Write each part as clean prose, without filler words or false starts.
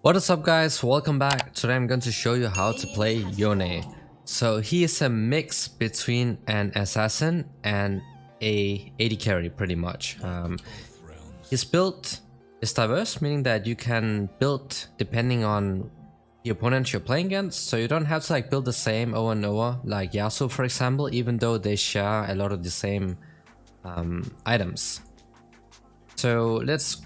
What is up guys, welcome back. Today I'm going to show you how to play Yone. So he is a mix between an assassin and a AD carry pretty much. His build is diverse, meaning that you can build depending on the opponents you're playing against. So you don't have to build the same over and over like Yasuo for example, even though they share a lot of the same items. So let's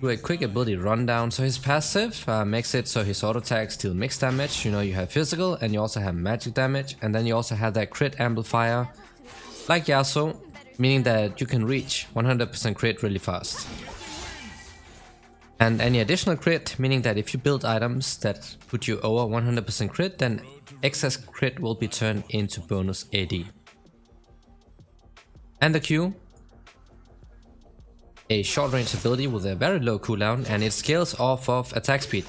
do a quick ability rundown. So his passive makes it so his auto attacks deal mixed damage. You know, you have physical and you also have magic damage, and then you also have that crit amplifier like Yasuo, meaning that you can reach 100% crit really fast. And any additional crit, meaning that if you build items that put you over 100% crit, then excess crit will be turned into bonus AD. And the Q, a short range ability with a very low cooldown, and it scales off of attack speed.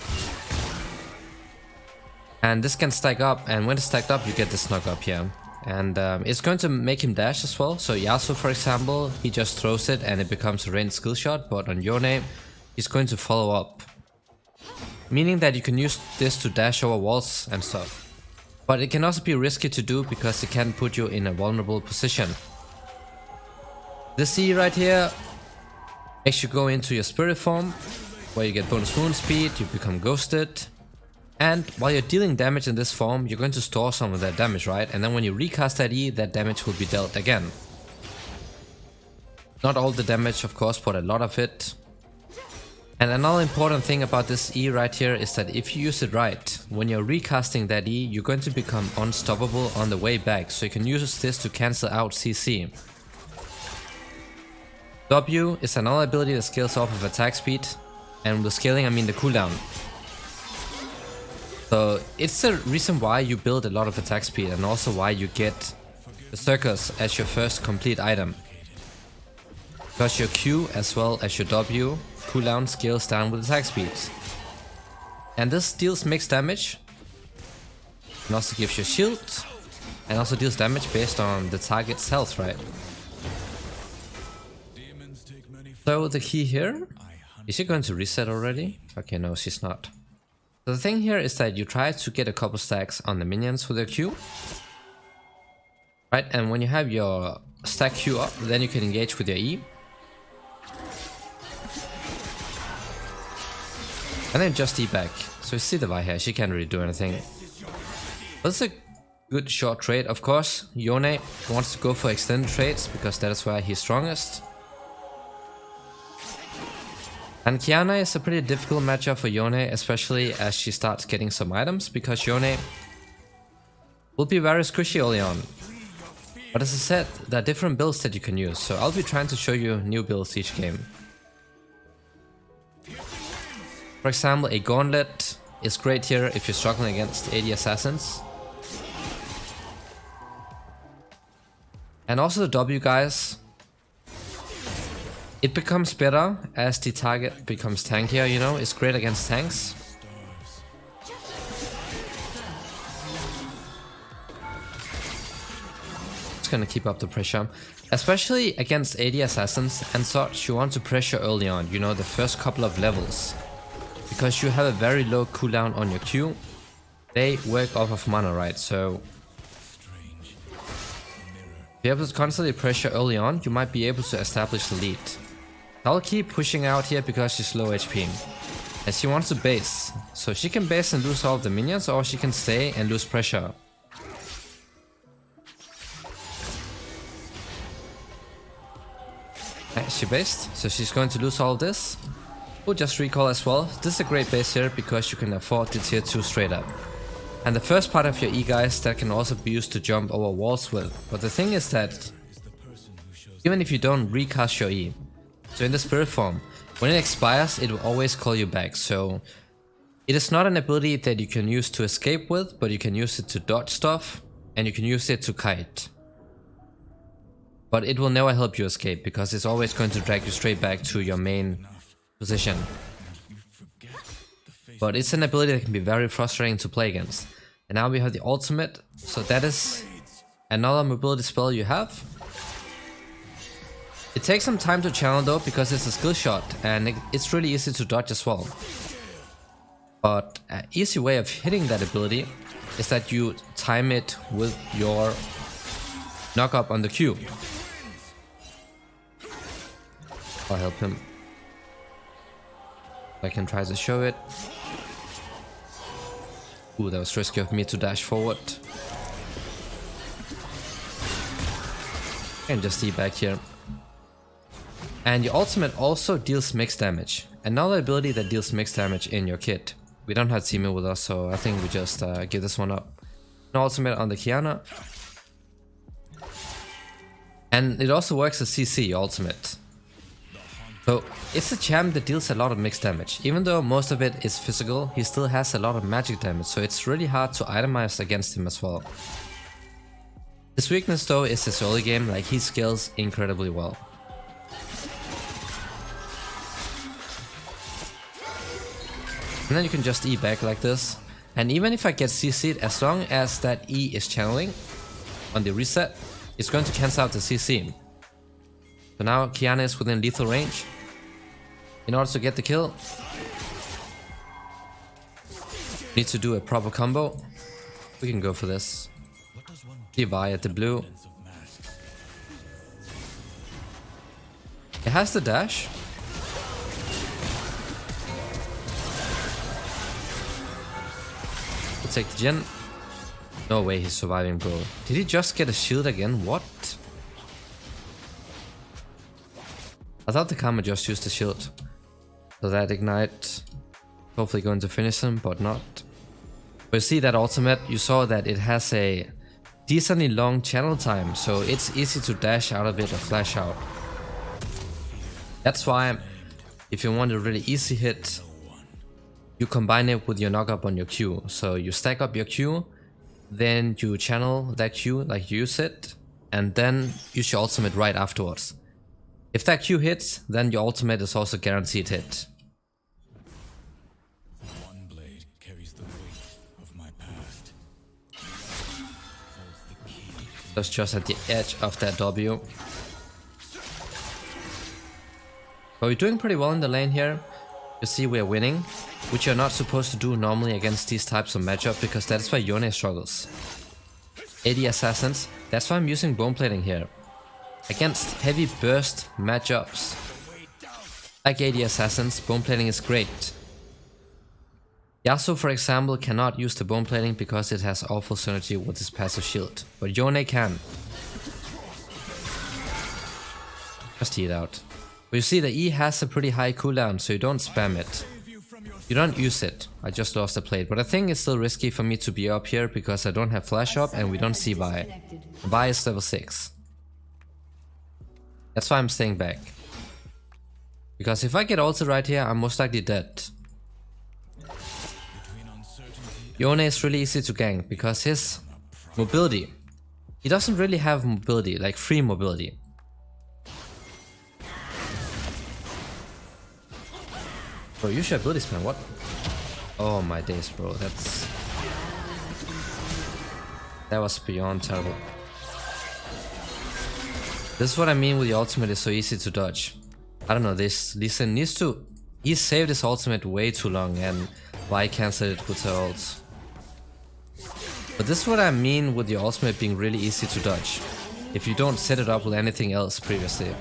And this can stack up, and when it's stacked up you get this knock up here. And it's going to make him dash as well. So Yasuo for example, he just throws it and it becomes a ranged skill shot, but on Yone he's going to follow up. Meaning that you can use this to dash over walls and stuff. But it can also be risky to do because it can put you in a vulnerable position. This E right here makes you go into your spirit form, where you get bonus wound speed, you become ghosted, and while you're dealing damage in this form, you're going to store some of that damage, right? And then when you recast that E, that damage will be dealt again. Not all the damage, of course, but a lot of it. And another important thing about this E right here is that if you use it right, when you're recasting that E, you're going to become unstoppable on the way back, so you can use this to cancel out CC. W is another ability that scales off of attack speed, and with scaling I mean the cooldown. So it's the reason why you build a lot of attack speed, and also why you get the circus as your first complete item. Because your Q as well as your W cooldown scales down with attack speed. And this deals mixed damage, and also gives you shield, and also deals damage based on the target's health, right? So the key here, is she going to reset already? Okay, no, she's not. So the thing here is that you try to get a couple stacks on the minions with your Q. Right, and when you have your stack Q up, then you can engage with your E. And then just E back. So you see the Vi here, she can't really do anything. But it's a good short trade, of course. Yone wants to go for extended trades because that is where he's strongest. And Kiana is a pretty difficult matchup for Yone, especially as she starts getting some items, because Yone will be very squishy early on. But as I said, there are different builds that you can use, so I'll be trying to show you new builds each game. For example, a gauntlet is great here if you're struggling against AD assassins. And also the W, guys. It becomes better as the target becomes tankier, you know, it's great against tanks. It's gonna keep up the pressure. Especially against AD assassins and such, you want to pressure early on, you know, the first couple of levels. Because you have a very low cooldown on your Q. They work off of mana, right? So if you're able to constantly pressure early on, you might be able to establish the lead. I'll keep pushing out here because she's low HP. And she wants to base. So she can base and lose all of the minions, or she can stay and lose pressure. She based, so she's going to lose all of this. We'll just recall as well. This is a great base here because you can afford the tier 2 straight up. And the first part of your E, guys, that can also be used to jump over walls with. But the thing is that even if you don't recast your E, so in the spirit form, when it expires, it will always call you back. So it is not an ability that you can use to escape with, but you can use it to dodge stuff, and you can use it to kite. But it will never help you escape, because it's always going to drag you straight back to your main position. But it's an ability that can be very frustrating to play against. And now we have the ultimate, so that is another mobility spell you have. It takes some time to channel though, because it's a skill shot and it's really easy to dodge as well. But an easy way of hitting that ability is that you time it with your knock up on the Q. I'll help him. I can try to show it. Ooh, that was risky of me to dash forward. And just stay back here. And your ultimate also deals mixed damage. Another ability that deals mixed damage in your kit. We don't have Timo with us, so I think we just give this one up. An ultimate on the Kiana. And it also works as CC, your ultimate. So it's a champ that deals a lot of mixed damage. Even though most of it is physical, he still has a lot of magic damage, so it's really hard to itemize against him as well. His weakness though is his early game, like he scales incredibly well. And then you can just E back like this. And even if I get CC'd, as long as that E is channeling on the reset, it's going to cancel out the CC. So now Kiana is within lethal range. In order to get the kill, need to do a proper combo. We can go for this. Levi at the blue. It has the dash. We'll take the gen. No way he's surviving, bro. Did he just get a shield again? What? I thought the Karma just used the shield. So that ignite, hopefully going to finish him, but not. But you see that ultimate, you saw that it has a decently long channel time, so it's easy to dash out of it or flash out. That's why, if you want a really easy hit, you combine it with your knock up on your Q. So you stack up your Q, then you channel that Q, like use it, and then use your ultimate right afterwards. If that Q hits, then your ultimate is also guaranteed hit. One blade carries the weight of my past. That's just at the edge of that W. But we're doing pretty well in the lane here. You see we're winning, which you're not supposed to do normally against these types of matchup, because that's why Yone struggles. 80 assassins, that's why I'm using bone plating here. Against heavy burst matchups, like 80 assassins, bone plating is great. Yasuo, for example, cannot use the bone plating because it has awful synergy with his passive shield, but Yone can. Just heal out. But you see the E has a pretty high cooldown, so you don't spam it. You don't use it. I just lost the plate, but I think it's still risky for me to be up here because I don't have flash up and we don't see Vi. Vi is level 6. That's why I'm staying back. Because if I get ulted right here, I'm most likely dead. Yone is really easy to gank because his mobility, he doesn't really have mobility, like free mobility. Bro, use your ability spam, what? Oh my days, bro, that was beyond terrible. This is what I mean with the ultimate is so easy to dodge. I don't know, this Lee Sin needs to... He saved his ultimate way too long and why cancel it with her ult. But this is what I mean with the ultimate being really easy to dodge, if you don't set it up with anything else previously.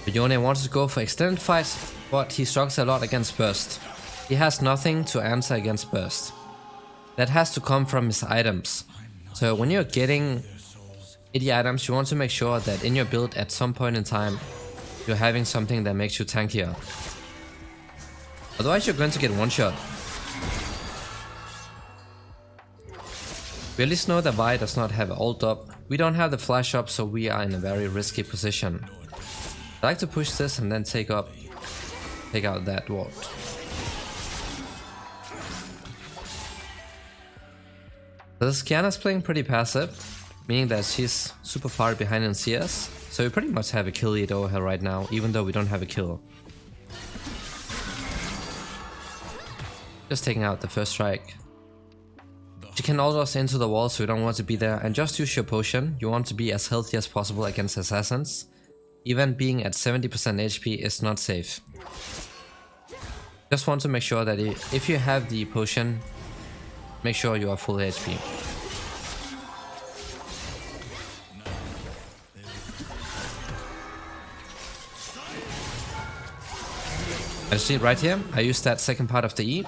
But Yone wants to go for extended fights, but he struggles a lot against burst. He has nothing to answer against burst. That has to come from his items. So when you're getting 80 items, you want to make sure that in your build at some point in time, you're having something that makes you tankier. Otherwise you're going to get one shot. We at least know that Vi does not have ult up. We don't have the flash up, so we are in a very risky position. I like to push this and then take out that ward. So this Kiana's playing pretty passive, meaning that she's super far behind in CS, so we pretty much have a kill lead over her right now, even though we don't have a kill. Just taking out the first strike. She can auto us into the wall, so you don't want to be there, and just use your potion. You want to be as healthy as possible against assassins. Even being at 70% HP is not safe. Just want to make sure that if you have the potion, make sure you are full HP. And see right here, I used that second part of the E,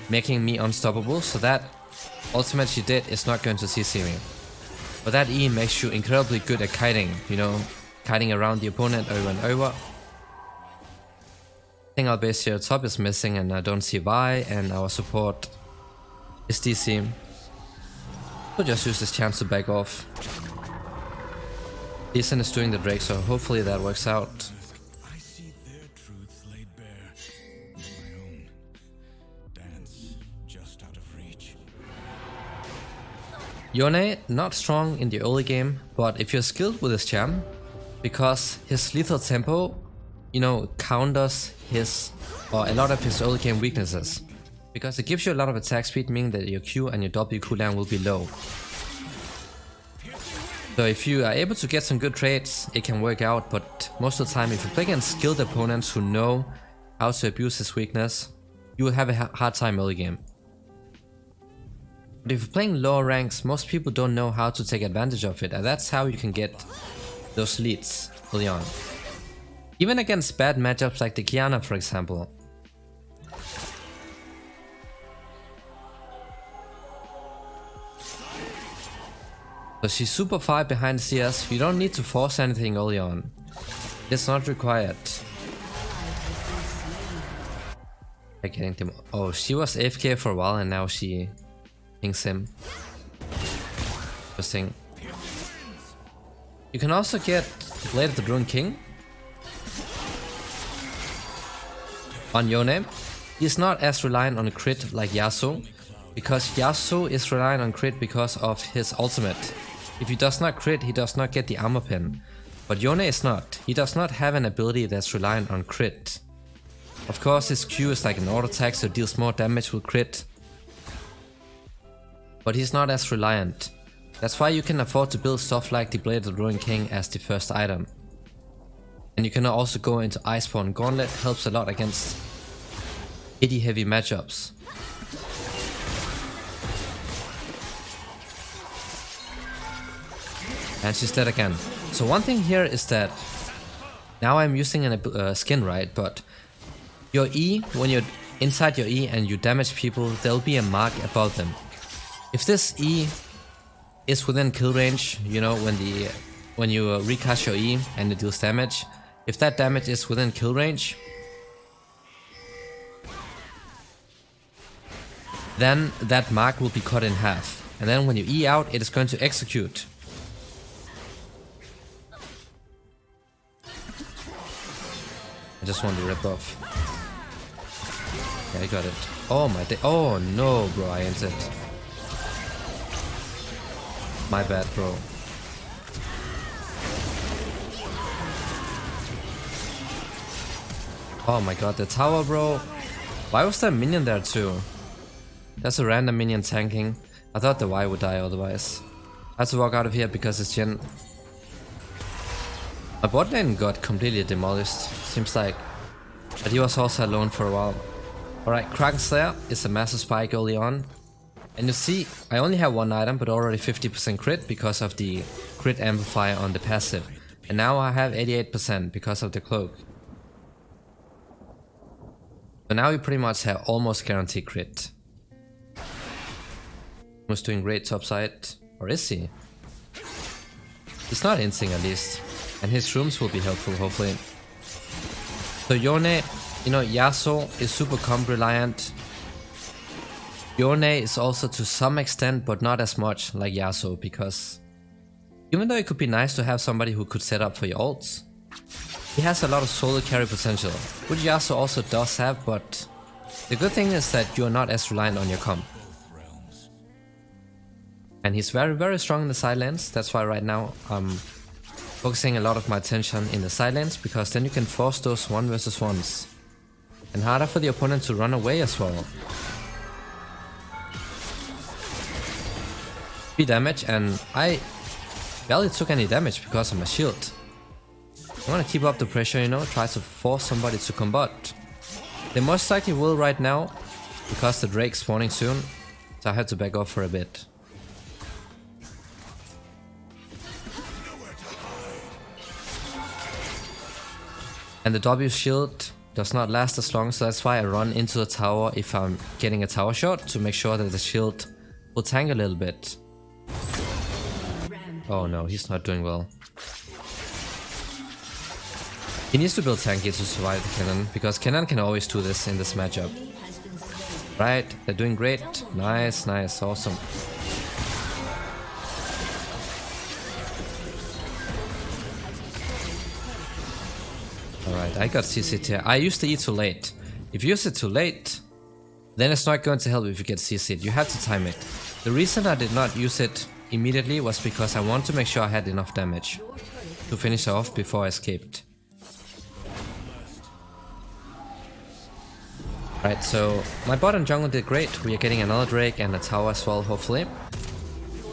making me unstoppable, so that ultimate she did is not going to CC me. But that E makes you incredibly good at kiting, you know, kiting around the opponent over and over. I think our base here top is missing and I don't see why, and our support is DC. So just use this chance to back off. Decent is doing the Drake, so hopefully that works out. I see their truths laid bare. My own dance just out of reach. Yone, not strong in the early game, but if you're skilled with his champ, because his lethal tempo, you know, counters his, or a lot of his early game weaknesses. Because it gives you a lot of attack speed, meaning that your Q and your W cooldown will be low. So if you are able to get some good trades, it can work out, but most of the time if you play against skilled opponents who know how to abuse his weakness, you will have a hard time early game. But if you're playing lower ranks, most people don't know how to take advantage of it, and that's how you can get those leads early on. Even against bad matchups like the Kiana, for example. So she's super far behind CS, you don't need to force anything early on. It's not required. Getting them. Oh, she was AFK for a while and now she thinks him. Interesting. You can also get Blade of the Druid King on Yone. He's not as reliant on crit like Yasuo, because Yasuo is reliant on crit because of his ultimate. If he does not crit, he does not get the armor pin. But Yone is not. He does not have an ability that's reliant on crit. Of course his Q is like an auto attack, so it deals more damage with crit. But he's not as reliant. That's why you can afford to build stuff like the Blade of the Druid King as the first item. And you can also go into Iceborne. Gauntlet helps a lot against AD heavy matchups. And she's dead again. So one thing here is that now I'm using a skin, right? But your E, when you're inside your E and you damage people, there'll be a mark above them. If this E is within kill range, you know, when you recast your E and it deals damage, if that damage is within kill range, then that mark will be cut in half. And then when you E out, it is going to execute. I just want to rip off. Yeah, I got it. Oh my day. Oh no, bro, I entered. My bad, bro. Oh my god, the tower, bro. Why was there a minion there too? That's a random minion tanking. I thought the Y would die otherwise. I had to walk out of here because it's Jin. My bot lane got completely demolished. Seems like. But he was also alone for a while. Alright, Kraken Slayer is a massive spike early on. And you see, I only have one item, but already 50% crit because of the crit amplifier on the passive. And now I have 88% because of the cloak. So now we pretty much have almost guaranteed crit. Was doing great topside. Or is he? He's not insing at least. And his rooms will be helpful, hopefully. So Yone, you know, Yasuo is super comp reliant. Yone is also to some extent, but not as much like Yasuo, because even though it could be nice to have somebody who could set up for your ults, he has a lot of solo carry potential, which Yasuo also does have, but the good thing is that you're not as reliant on your comp. And he's very, very strong in the side lanes. That's why right now I'm focusing a lot of my attention in the side lanes, because then you can force those 1 versus 1s. And harder for the opponent to run away as well. 3 damage, and I barely took any damage because of my shield. I want to keep up the pressure, you know, try to force somebody to combat. They most likely will right now, because the Drake's spawning soon, so I had to back off for a bit. And the W shield does not last as long, so that's why I run into the tower if I'm getting a tower shot, to make sure that the shield will tank a little bit. Oh no, he's not doing well. He needs to build tanky to survive the cannon, because cannon can always do this in this matchup. Right, they're doing great. Nice, nice, awesome. Alright, I got CC'd here. I used the E too late. If you use it too late, then it's not going to help if you get CC'd. You have to time it. The reason I did not use it immediately was because I wanted to make sure I had enough damage to finish off before I escaped. Right, so my bot and jungle did great. We are getting another Drake and a tower as well, hopefully.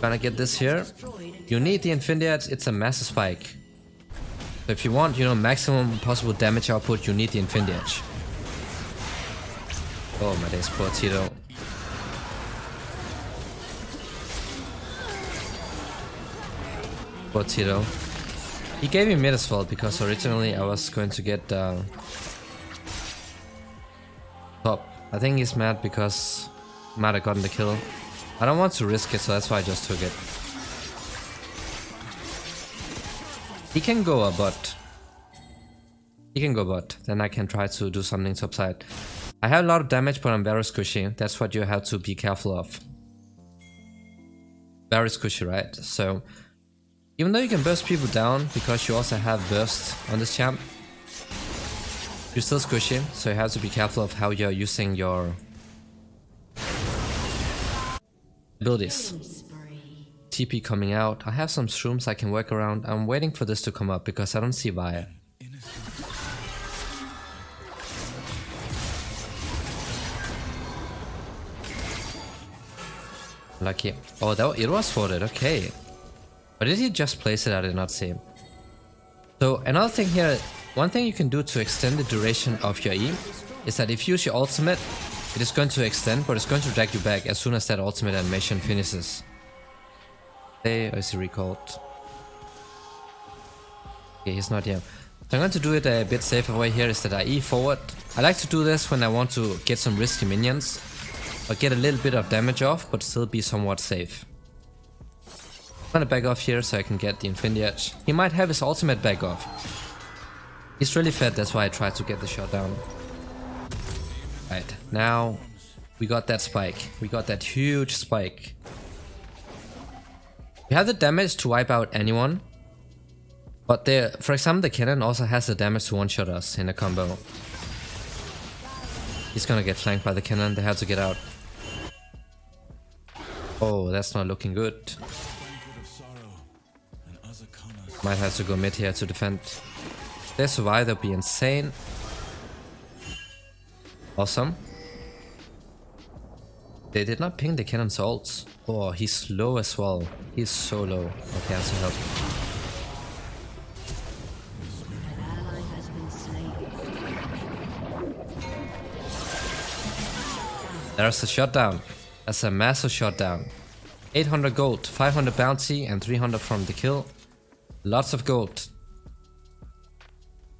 Gonna get this here. You need the Infinity Edge, it's a massive spike. So if you want, you know, maximum possible damage output, you need the Infinity Edge. Oh my days, poor Tito. Poor Tito. He gave me mid as well, because originally I was going to get top. I think he's mad because he might have gotten the kill. I don't want to risk it, so that's why I just took it. He can go a bot. He can go bot. Then I can try to do something topside. I have a lot of damage, but I'm very squishy. That's what you have to be careful of. Very squishy, right? So, even though you can burst people down, because you also have burst on this champ, you're still squishy, so you have to be careful of how you're using your abilities. TP coming out. I have some shrooms I can work around. I'm waiting for this to come up because I don't see why. Lucky. Oh, it was for it. Okay. But did he just place it? I did not see. So another thing here, one thing you can do to extend the duration of your E is that if you use your ultimate, it is going to extend, but it's going to drag you back as soon as that ultimate animation finishes. Hey, or is he recalled? Okay, he's not here. So I'm going to do it a bit safer way here, is that I E forward. I like to do this when I want to get some risky minions, or get a little bit of damage off, but still be somewhat safe. I'm gonna back off here so I can get the Infinity Edge. He might have his ultimate back off. He's really fed, that's why I tried to get the shot down. Right, now we got that spike. We got that huge spike. We have the damage to wipe out anyone. But for example, the cannon also has the damage to one-shot us in a combo. He's gonna get flanked by the cannon, they have to get out. Oh, that's not looking good. Might have to go mid here to defend. If they survive, they'll be insane. Awesome. They did not ping the cannon's ults. Oh, he's low as well. He's so low. Okay, I have to help. There's a shutdown. That's a massive shutdown. 800 gold, 500 bounty, and 300 from the kill. Lots of gold.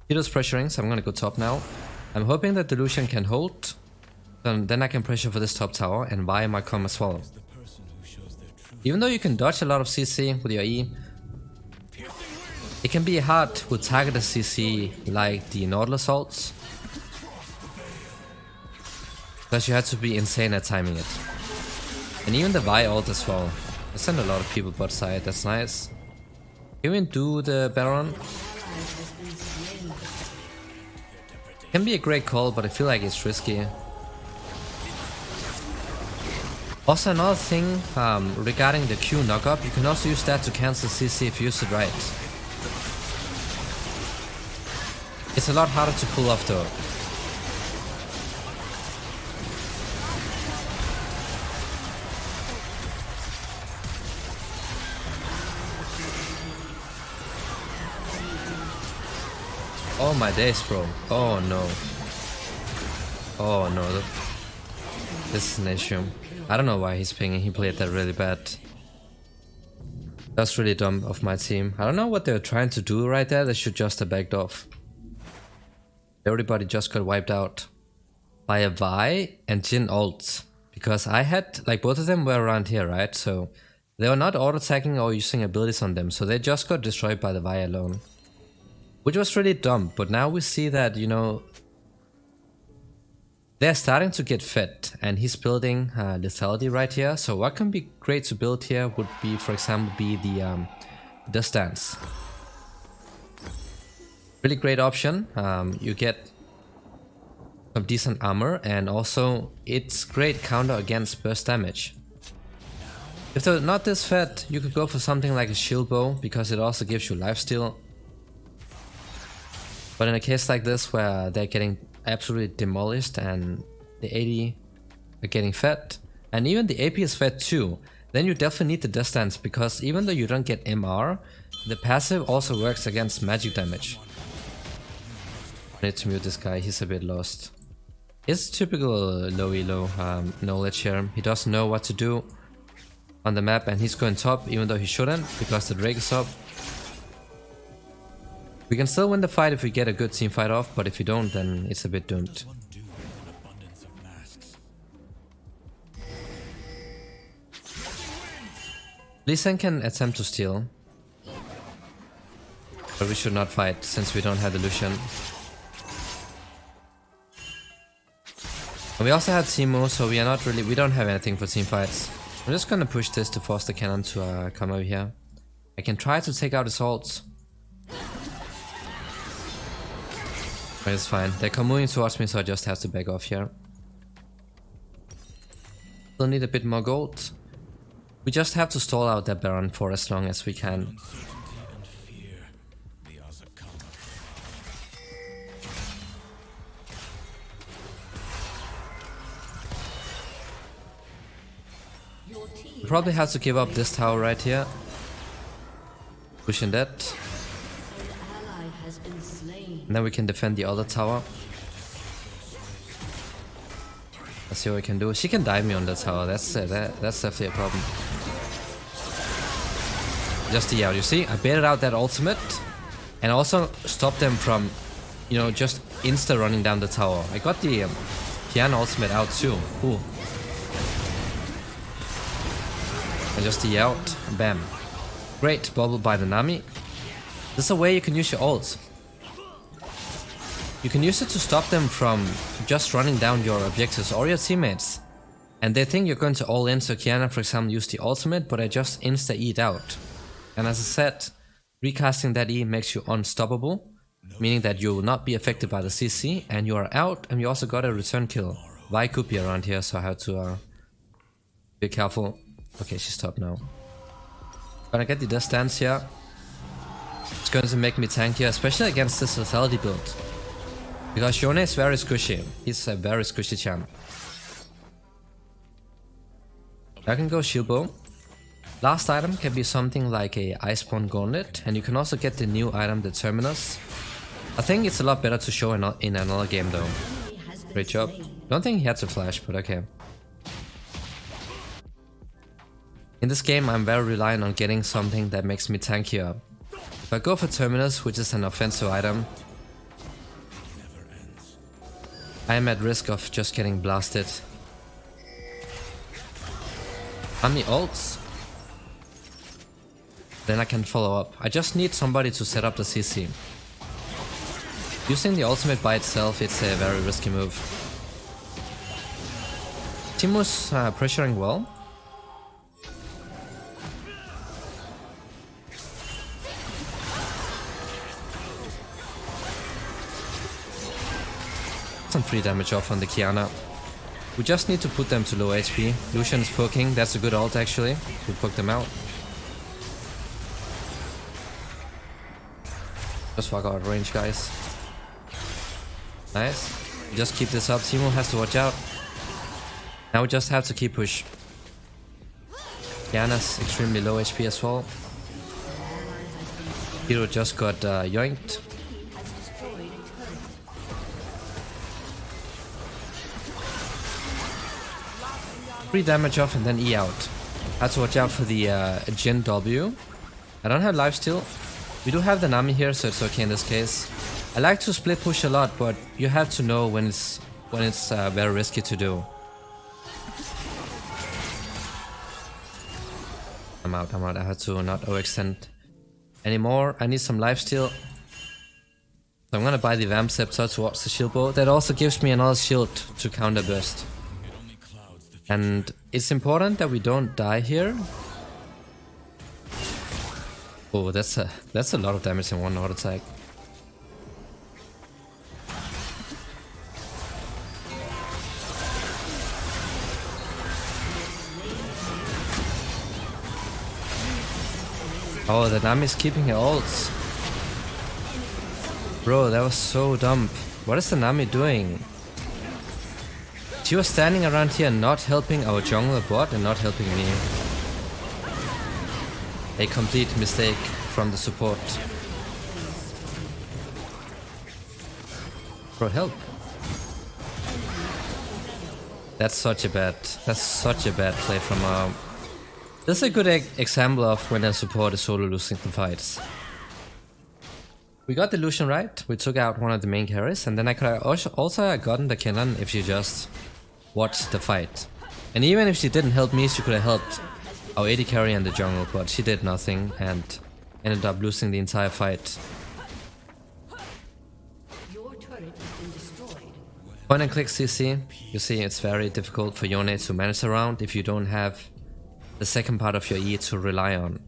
Tito's pressuring, so I'm gonna go top now. I'm hoping that the Lucian can hold. Then I can pressure for this top tower, and Vi might come as well. Even though you can dodge a lot of CC with your E, it can be hard with targeted CC like the Nautilus ults. Because you have to be insane at timing it. And even the Vi ult as well. I send a lot of people bot side, that's nice. Can we do the Baron? Can be a great call, but I feel like it's risky. Also another thing regarding the Q knockup, you can also use that to cancel CC if you use it right. It's a lot harder to pull off though. Oh my days, bro. Oh no. Oh no. This is an issue. I don't know why he's pinging. He played that really bad. That's really dumb of my team. I don't know what they were trying to do right there. They should just have backed off. Everybody just got wiped out by a Vi and Jin ults. Because I had, like, both of them were around here, right? So they were not auto-attacking or using abilities on them. So they just got destroyed by the Vi alone. Which was really dumb. But now we see that, you know, they're starting to get fed, and he's building lethality right here. So what can be great to build here would be, for example, the stance. Really great option. You get some decent armor, and also it's great counter against burst damage. If they're not this fed, you could go for something like a shield bow, because it also gives you lifesteal. But in a case like this where they're getting absolutely demolished and the AD are getting fed, and even the AP is fed too, then you definitely need the distance, because even though you don't get MR, the passive also works against magic damage. I need to mute this guy, he's a bit lost. It's typical low elo knowledge here. He doesn't know what to do on the map, and he's going top even though he shouldn't, because the Drake is up. We can still win the fight if we get a good team fight off, but if we don't, then it's a bit doomed. Lee Sin can attempt to steal, but we should not fight since we don't have the Lucian. And we also have Teemo, so we don't have anything for team fights. I'm just gonna push this to force the cannon to come over here. I can try to take out his ults. But it's fine. They're moving towards me, so I just have to back off here. Still need a bit more gold. We just have to stall out that Baron for as long as we can. We probably have to give up this tower right here. Pushing that. And then we can defend the other tower. Let's see what we can do. She can dive me on the tower. That's definitely a problem. Just the out. You see, I baited out that ultimate, and also stopped them from, you know, just insta running down the tower. I got the Kiana ultimate out too. Ooh. And just the out. Bam. Great bubble by the Nami. This is a way you can use your ult. You can use it to stop them from just running down your objectives or your teammates. And they think you're going to all in, so Kiana, for example, used the ultimate, but I just insta-E'd out. And as I said, recasting that E makes you unstoppable, meaning that you will not be affected by the CC, and you are out, and you also got a return kill. Vi could be around here, so I have to be careful. Okay, she's top now. Gonna get the distance here. It's going to make me tankier, especially against this lethality build. Because Yone is very squishy. He's a very squishy champ. I can go shield bow. Last item can be something like a Iceborne Gauntlet, and you can also get the new item, the Terminus. I think it's a lot better to show in another game though. Great job. Don't think he had to flash, but okay. In this game I'm very reliant on getting something that makes me tankier. If I go for Terminus, which is an offensive item, I am at risk of just getting blasted. How many ults? Then I can follow up. I just need somebody to set up the CC. Using the ultimate by itself, it's a very risky move. Teemo's pressuring well. Some free damage off on the Kiana. We just need to put them to low HP. Lucian is poking, that's a good ult actually. We poke them out. Just walk out of range, guys. Nice. Just keep this up. Teemo has to watch out. Now we just have to keep push. Kiana's extremely low HP as well. Hero just got yoinked. 3 damage off and then E out. I have to watch out for the Jin W. I don't have lifesteal. We do have the Nami here, so it's okay in this case. I like to split push a lot, but you have to know when it's very risky to do. I'm out. I have to not overextend anymore. I need some lifesteal. So I'm gonna buy the Vamp Scepter towards the shield bow. That also gives me another shield to counter burst. And it's important that we don't die here. Oh, that's a lot of damage in one auto attack. Oh, the Nami is keeping her ults. Bro, that was so dumb. What is the Nami doing? She was standing around here not helping our jungler bot and not helping me. A complete mistake from the support. Bro, help. That's such a bad play from this is a good example of when a support is solo losing the fights. We got the Lucian right, we took out one of the main carries, and then I could also have gotten the Kennen if she just watched the fight. And even if she didn't help me, she could have helped our AD carry and the jungle, but she did nothing and ended up losing the entire fight. Point and click CC. You see, it's very difficult for Yone to manage around if you don't have the second part of your E to rely on.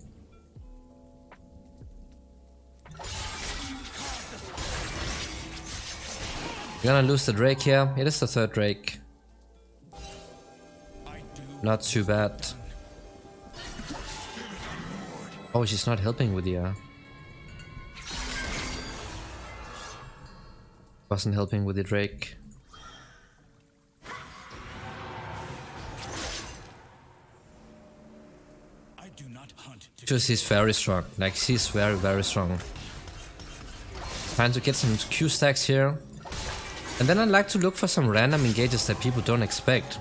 We're gonna lose the Drake here. It is the third Drake. Not too bad. Oh, she's not helping with the wasn't helping with the Drake. Because he's very strong. Like, she's very strong. Trying to get some Q stacks here. And then I like to look for some random engages that people don't expect.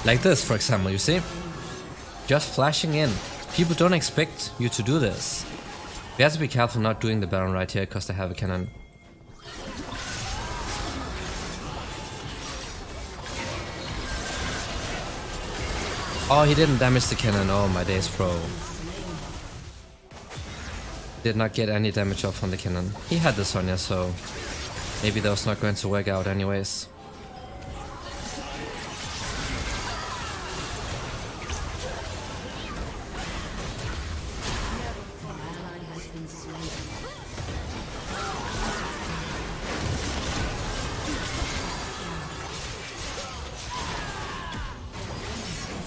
Like this, for example, you see? Just flashing in. People don't expect you to do this. We have to be careful not doing the Baron right here, because they have a cannon. Oh, he didn't damage the cannon. Oh my days, bro. Did not get any damage off on the cannon. He had the Sonya, so maybe that was not going to work out anyways.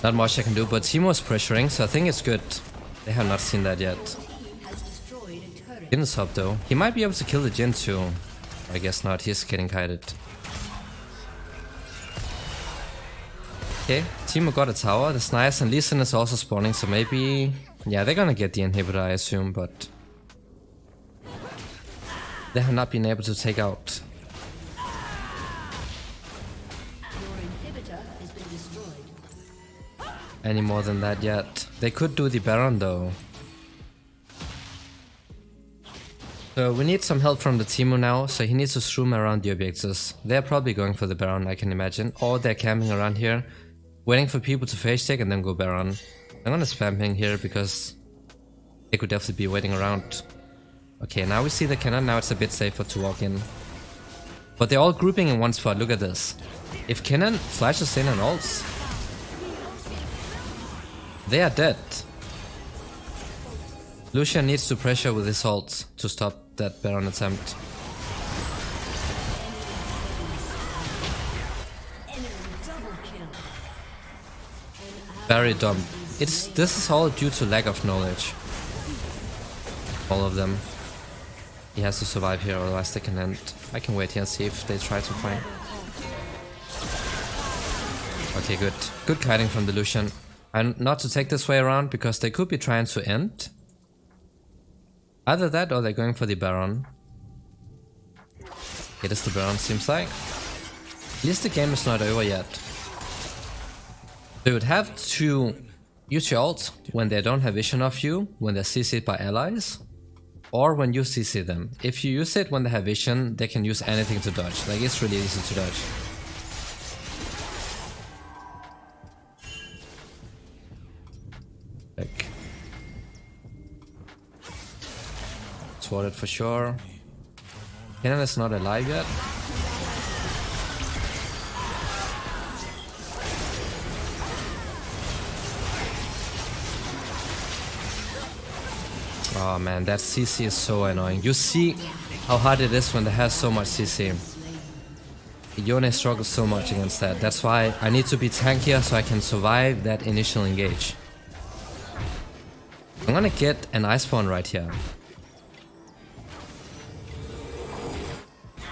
Not much I can do, but Teemo's pressuring, so I think it's good. They have not seen that yet. Jin's up though. He might be able to kill the Jin too. I guess not, he's getting kited. Okay, Teemo got a tower, that's nice, and Lee Sin is also spawning, so maybe... Yeah, they're gonna get the inhibitor, I assume, but... They have not been able to take out... any more than that yet. They could do the Baron though. So we need some help from the Teemo now, so he needs to stream around the objectives. They're probably going for the Baron, I can imagine. Or they're camping around here, waiting for people to phase check and then go Baron. I'm gonna spam ping here because they could definitely be waiting around. Okay, now we see the cannon, now it's a bit safer to walk in. But they're all grouping in one spot, look at this. If Kennen flashes in and ults, they are dead. Lucian needs to pressure with his ults to stop that Baron attempt. Very dumb. This is all due to lack of knowledge. All of them. He has to survive here, otherwise they can end. I can wait here and see if they try to find. Okay, good. Good kiting from the Lucian. And not to take this way around, because they could be trying to end. Either that or they're going for the Baron. It is the Baron, seems like. At least the game is not over yet. So you would have to use your ult when they don't have vision of you, when they're CC'd by allies, or when you CC them. If you use it when they have vision, they can use anything to dodge. Like, it's really easy to dodge. Like, swatted for sure. Kennen is not alive yet. Oh man, that CC is so annoying. You see how hard it is when they have so much CC. Yone struggles so much against that. That's why I need to be tankier so I can survive that initial engage. I'm gonna get an ice spawn right here.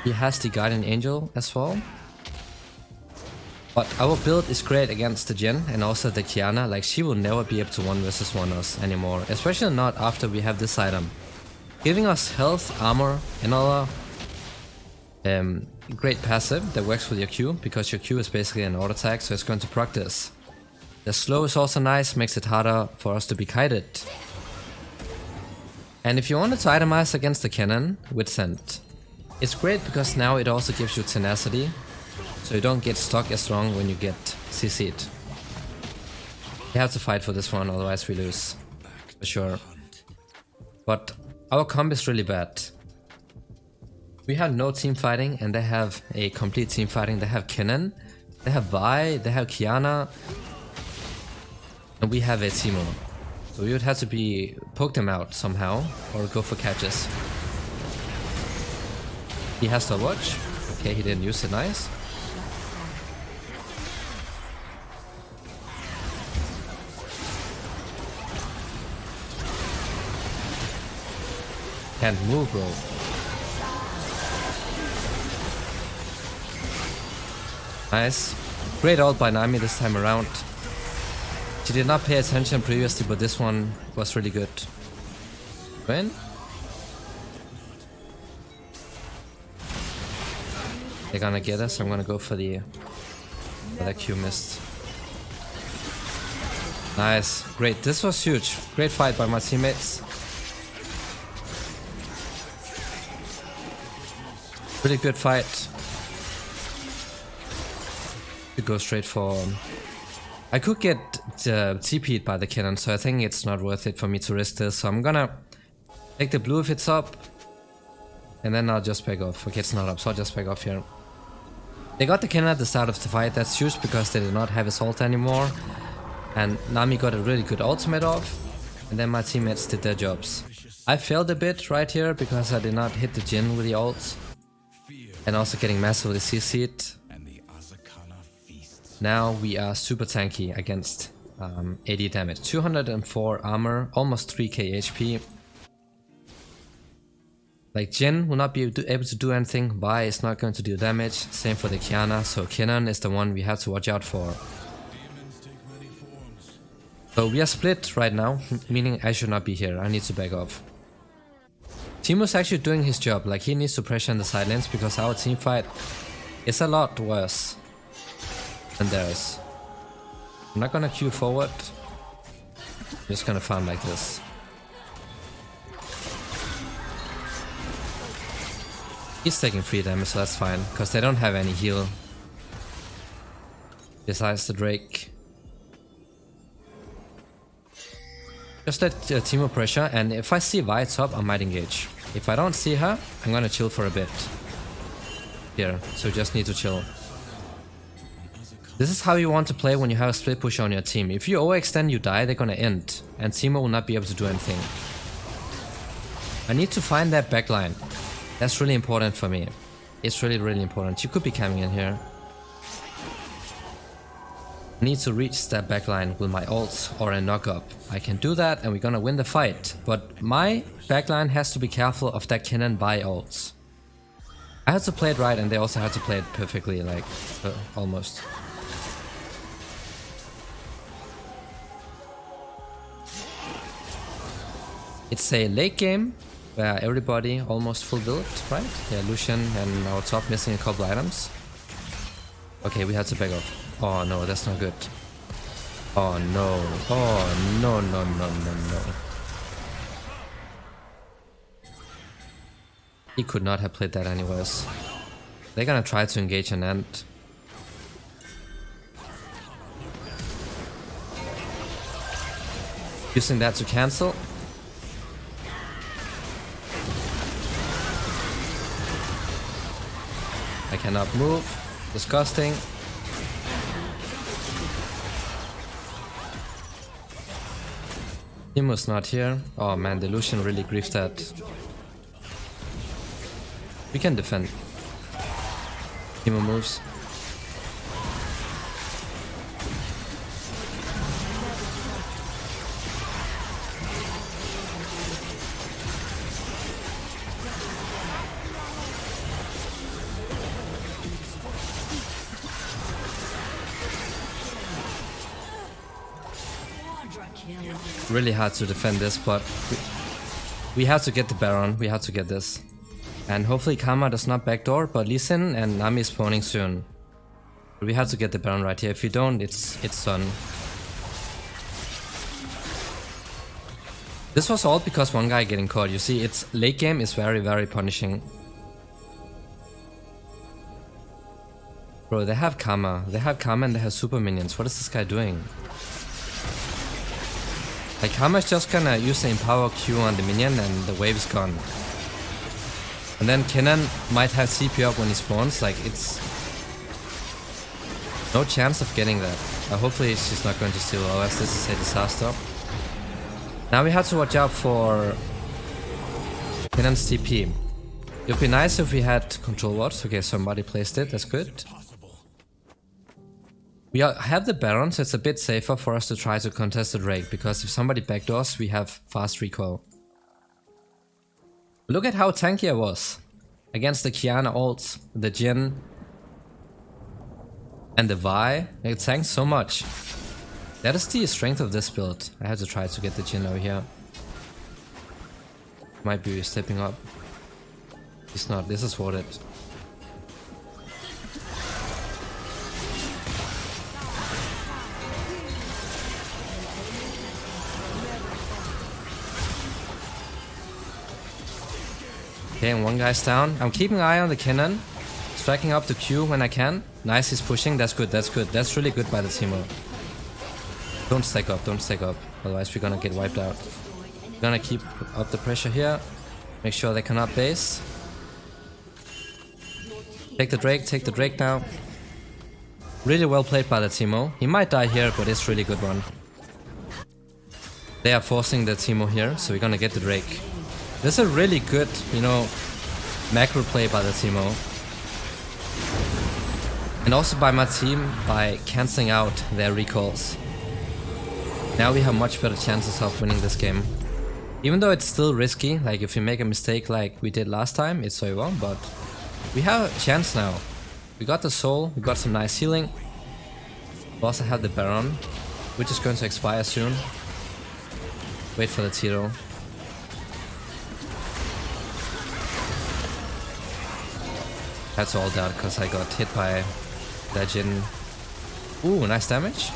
He has the Guardian Angel as well. But our build is great against the Jhin and also the Kiana. Like, she will never be able to 1 versus 1 us anymore. Especially not after we have this item. Giving us health, armor, and other great passive that works with your Q. Because your Q is basically an auto attack, so it's going to proc this. The slow is also nice, makes it harder for us to be kited. And if you wanted to itemize against the cannon with Scent, it's great because now it also gives you tenacity, so you don't get stuck as strong when you get CC'd. You have to fight for this one, otherwise we lose, for sure. But our comp is really bad. We have no team fighting and they have a complete team fighting. They have Kennen, they have Vi, they have Kiana, and we have a Teemo. So we would have to poke them out somehow or go for catches. He has to watch. Okay, he didn't use it, nice. Can't move, bro. Nice. Great ult by Nami this time around. She did not pay attention previously, but this one was really good. Win? They're gonna get us, so I'm gonna go for that Q missed. Nice. Great. This was huge. Great fight by my teammates. Really good fight. To go straight for... I could get TP'd by the cannon, so I think it's not worth it for me to risk this. So I'm gonna take the blue if it's up. And then I'll just back off. Okay, it's not up, so I'll just back off here. They got the cannon at the start of the fight. That's huge because they did not have his ult anymore. And Nami got a really good ultimate off. And then my teammates did their jobs. I failed a bit right here because I did not hit the Jhin with the ult. And also getting massively CC'd. Now we are super tanky against 80 damage. 204 armor, almost 3k HP. Like, Jhin will not be able to do anything, Vi is not going to do damage, same for the Kiana, so Kennen is the one we have to watch out for. So we are split right now, meaning I should not be here, I need to back off. Teemo's actually doing his job, like he needs to pressure in the side lanes because our team fight is a lot worse than theirs. I'm not gonna queue forward, I'm just gonna farm like this. He's taking 3 damage, so that's fine, because they don't have any heal besides the Drake. Just let Teemo pressure, and if I see Vi top, I might engage. If I don't see her, I'm gonna chill for a bit. Here, so just need to chill. This is how you want to play when you have a split push on your team. If you overextend, you die, they're gonna end, and Teemo will not be able to do anything. I need to find that backline. That's really important for me. It's really, really important. You could be coming in here. I need to reach that backline with my ult or a knock-up. I can do that and we're gonna win the fight. But my backline has to be careful of that cannon by ults. I had to play it right and they also had to play it perfectly, like, almost. It's a late game. Everybody almost full build, right? Yeah, Lucian and our top missing a couple items. Okay, we had to back off. Oh no, that's not good. Oh no. Oh no, no, no, no, no. He could not have played that anyways. They're gonna try to engage an Ant. Using that to cancel. I cannot move. Disgusting. Timo's not here. Oh man, the Lucian really griefed that. We can defend. Timo moves. Really hard to defend this, but we have to get the Baron. We have to get this. And hopefully Karma does not backdoor, but Lee Sin and Nami is spawning soon. But we have to get the Baron right here. If we don't, it's done. This was all because one guy getting caught. You see, its late game is very, very punishing. Bro, they have Karma. They have Karma and they have super minions. What is this guy doing? Like, Karma is just gonna use the Empower Q on the minion and the wave is gone. And then Kenan might have CP up when he spawns, like it's no chance of getting that. Hopefully she's not going to steal OS, this is a disaster. Now we have to watch out for Kenan's TP. It would be nice if we had control wards. Okay, somebody placed it, that's good. We have the Baron, so it's a bit safer for us to try to contest the Drake, because if somebody backdoors, we have fast recoil. Look at how tanky I was against the Kiana ults, the Jin, and the Vi. It tanked so much. That is the strength of this build. I have to try to get the Jin over here. Might be stepping up. He's not. This is warded. Okay, and one guy's down. I'm keeping an eye on the Kenan. Striking up the Q when I can. Nice, he's pushing. That's good, that's good. That's really good by the Teemo. Don't stack up, don't stack up. Otherwise we're gonna get wiped out. We're gonna keep up the pressure here. Make sure they cannot base. Take the Drake now. Really well played by the Teemo. He might die here, but it's really good one. They are forcing the Teemo here, so we're gonna get the Drake. This is a really good, you know, macro play by the Teemo. And also by my team by cancelling out their recalls. Now we have much better chances of winning this game. Even though it's still risky, like if we make a mistake like we did last time, it's over, but we have a chance now. We got the soul, we got some nice healing. We also have the Baron, which is going to expire soon. Wait for the Tiro. That's all that because I got hit by that Jin. Ooh, nice damage.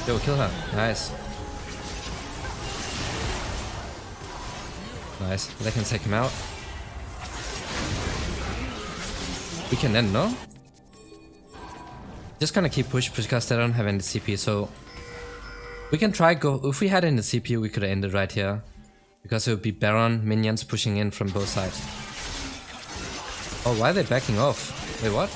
Yo, kill her. Nice. Nice. They can take him out. We can end, no? Just gonna keep push because they don't have any CP, so we can try go. If we had any CP, we could end it right here. Because it would be Baron minions pushing in from both sides. Oh, why are they backing off? Wait, what?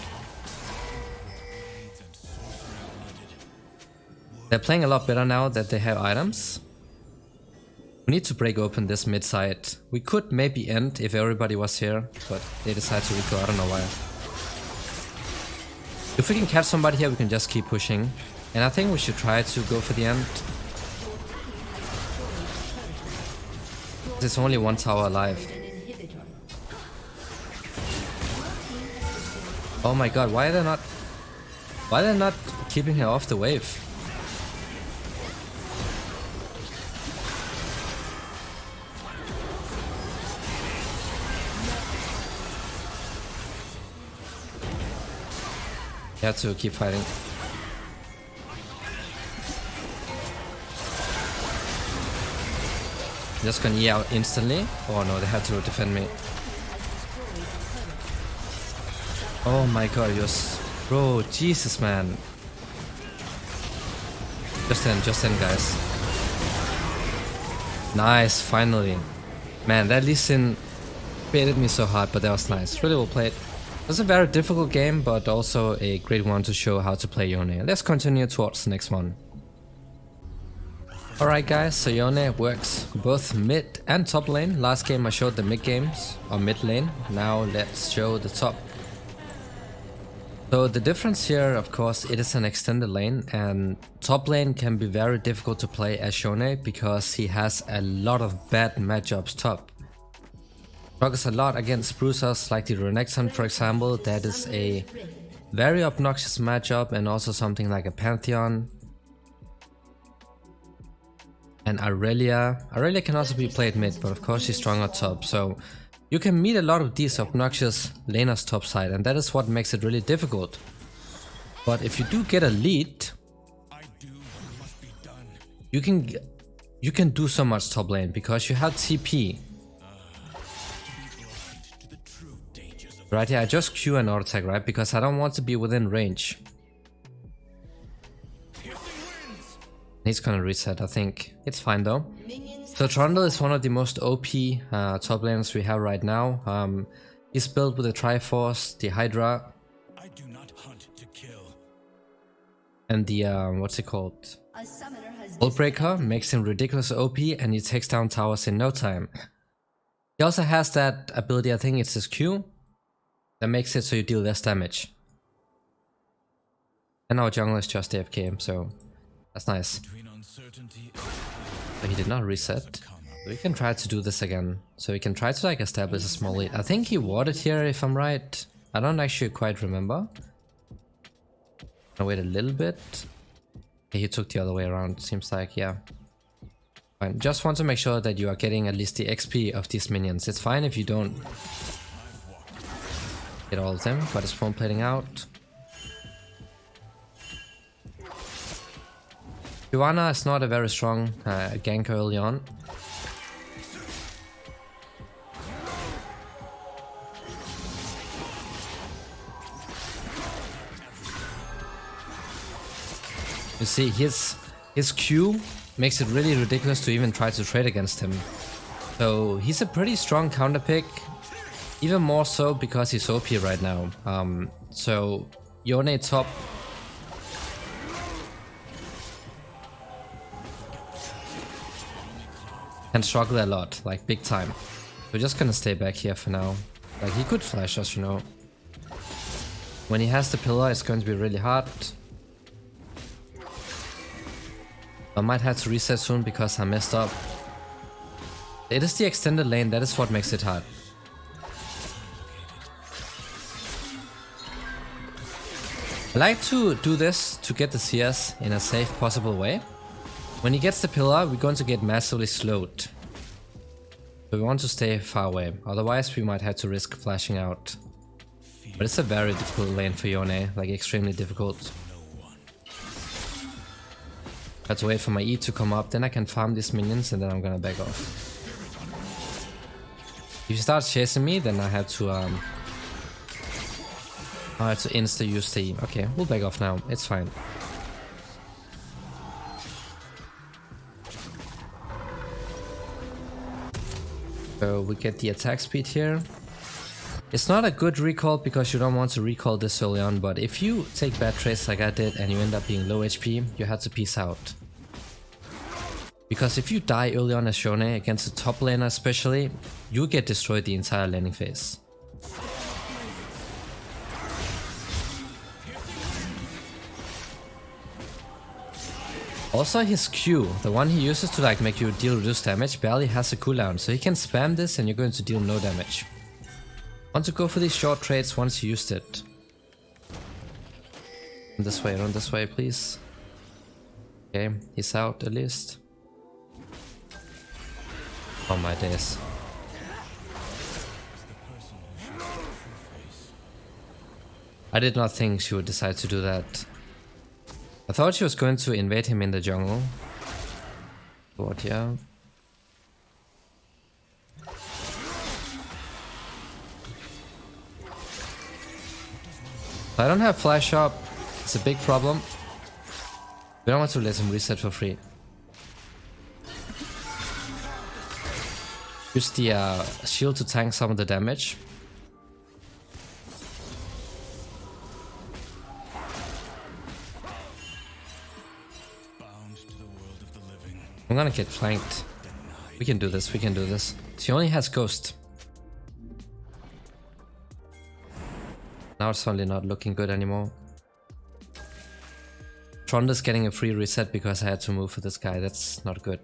They're playing a lot better now that they have items. We need to break open this mid side. We could maybe end if everybody was here, but they decide to recall. I don't know why. If we can catch somebody here, we can just keep pushing. And I think we should try to go for the end. There's only one tower alive. Oh my god, why are they not... Why they're not keeping her off the wave? You have to keep fighting. Just gonna E out instantly. Oh no, they had to defend me. Oh my god, bro, Jesus man. Just in guys. Nice, finally. Man, that Lee Sin baited me so hard, but that was nice. Really well played. It was a very difficult game, but also a great one to show how to play Yone. Let's continue towards the next one. Alright guys, so Yone works both mid and top lane. Last game I showed the mid games, or mid lane. Now let's show the top. So the difference here, of course, it is an extended lane, and top lane can be very difficult to play as Yone because he has a lot of bad matchups top. Struggles a lot against bruisers like the Renekton, for example. That is a very obnoxious matchup, and also something like a Pantheon. And Aurelia can also be played mid, but of course she's stronger top. So you can meet a lot of these obnoxious laners top side, and that is what makes it really difficult. But if you do get a lead, you can do so much top lane because you have TP. Right here, I just Q an auto attack, right? Because I don't want to be within range. He's gonna reset, I think. It's fine though. So Trundle is one of the most OP top laners we have right now. He's built with the Triforce, the Hydra, I do not hunt to kill. and the what's it called? Hullbreaker makes him ridiculous OP, and he takes down towers in no time. He also has that ability, I think it's his Q, that makes it so you deal less damage. And our jungle is just AFK, so that's nice. But he did not reset. So we can try to do this again. So we can try to like establish a small lead. I think he warded here if I'm right. I don't actually quite remember. I'll wait a little bit. Okay, he took the other way around, seems like, yeah. Fine. Just want to make sure that you are getting at least the XP of these minions. It's fine if you don't get all of them, but it's fun playing out. Joanna is not a very strong ganker early on. You see, his Q makes it really ridiculous to even try to trade against him. So he's a pretty strong counter pick, even more so because he's OP right now. So Yone top can struggle a lot, like big time. We're just gonna stay back here for now. Like he could flash us, you know. When he has the pillar, it's going to be really hard. I might have to reset soon because I messed up. It is the extended lane, that is what makes it hard. I like to do this to get the CS in a safe possible way. When he gets the pillar, we're going to get massively slowed. So we want to stay far away, otherwise we might have to risk flashing out. But it's a very difficult lane for Yone, like extremely difficult. I have to wait for my E to come up, then I can farm these minions and then I'm gonna back off. If he starts chasing me, then I have to insta use the E. Okay, we'll back off now, it's fine. So we get the attack speed here. It's not a good recall because you don't want to recall this early on, but if you take bad trades like I did and you end up being low HP, you have to peace out. Because if you die early on as Yone against a top laner especially, you get destroyed the entire laning phase. Also his Q, the one he uses to like make you deal reduced damage, barely has a cooldown, so he can spam this and you're going to deal no damage. Want to go for these short trades once you used it. Run this way, please. Okay, he's out at least. Oh my days. I did not think she would decide to do that. I thought she was going to invade him in the jungle. But yeah. I don't have flash up. It's a big problem. We don't want to let him reset for free. Use the shield to tank some of the damage. I'm gonna get flanked. We can do this, we can do this. She only has Ghost. Now it's suddenly not looking good anymore. Tronda's getting a free reset because I had to move for this guy. That's not good.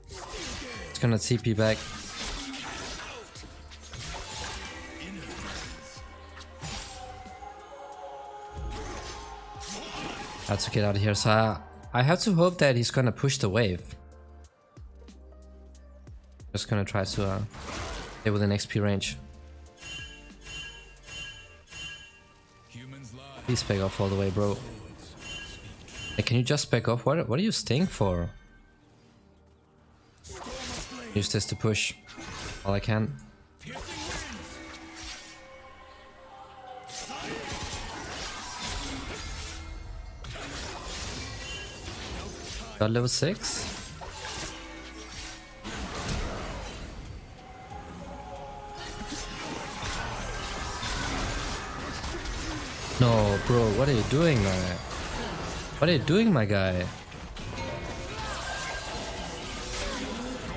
It's gonna TP back. I have to get out of here, so I have to hope that he's gonna push the wave. Just gonna try to stay within XP range. Please back off all the way, bro. Hey, can you just back off? What are you staying for? Use this to push all I can. Got level 6? No, bro, what are you doing, man? What are you doing, my guy?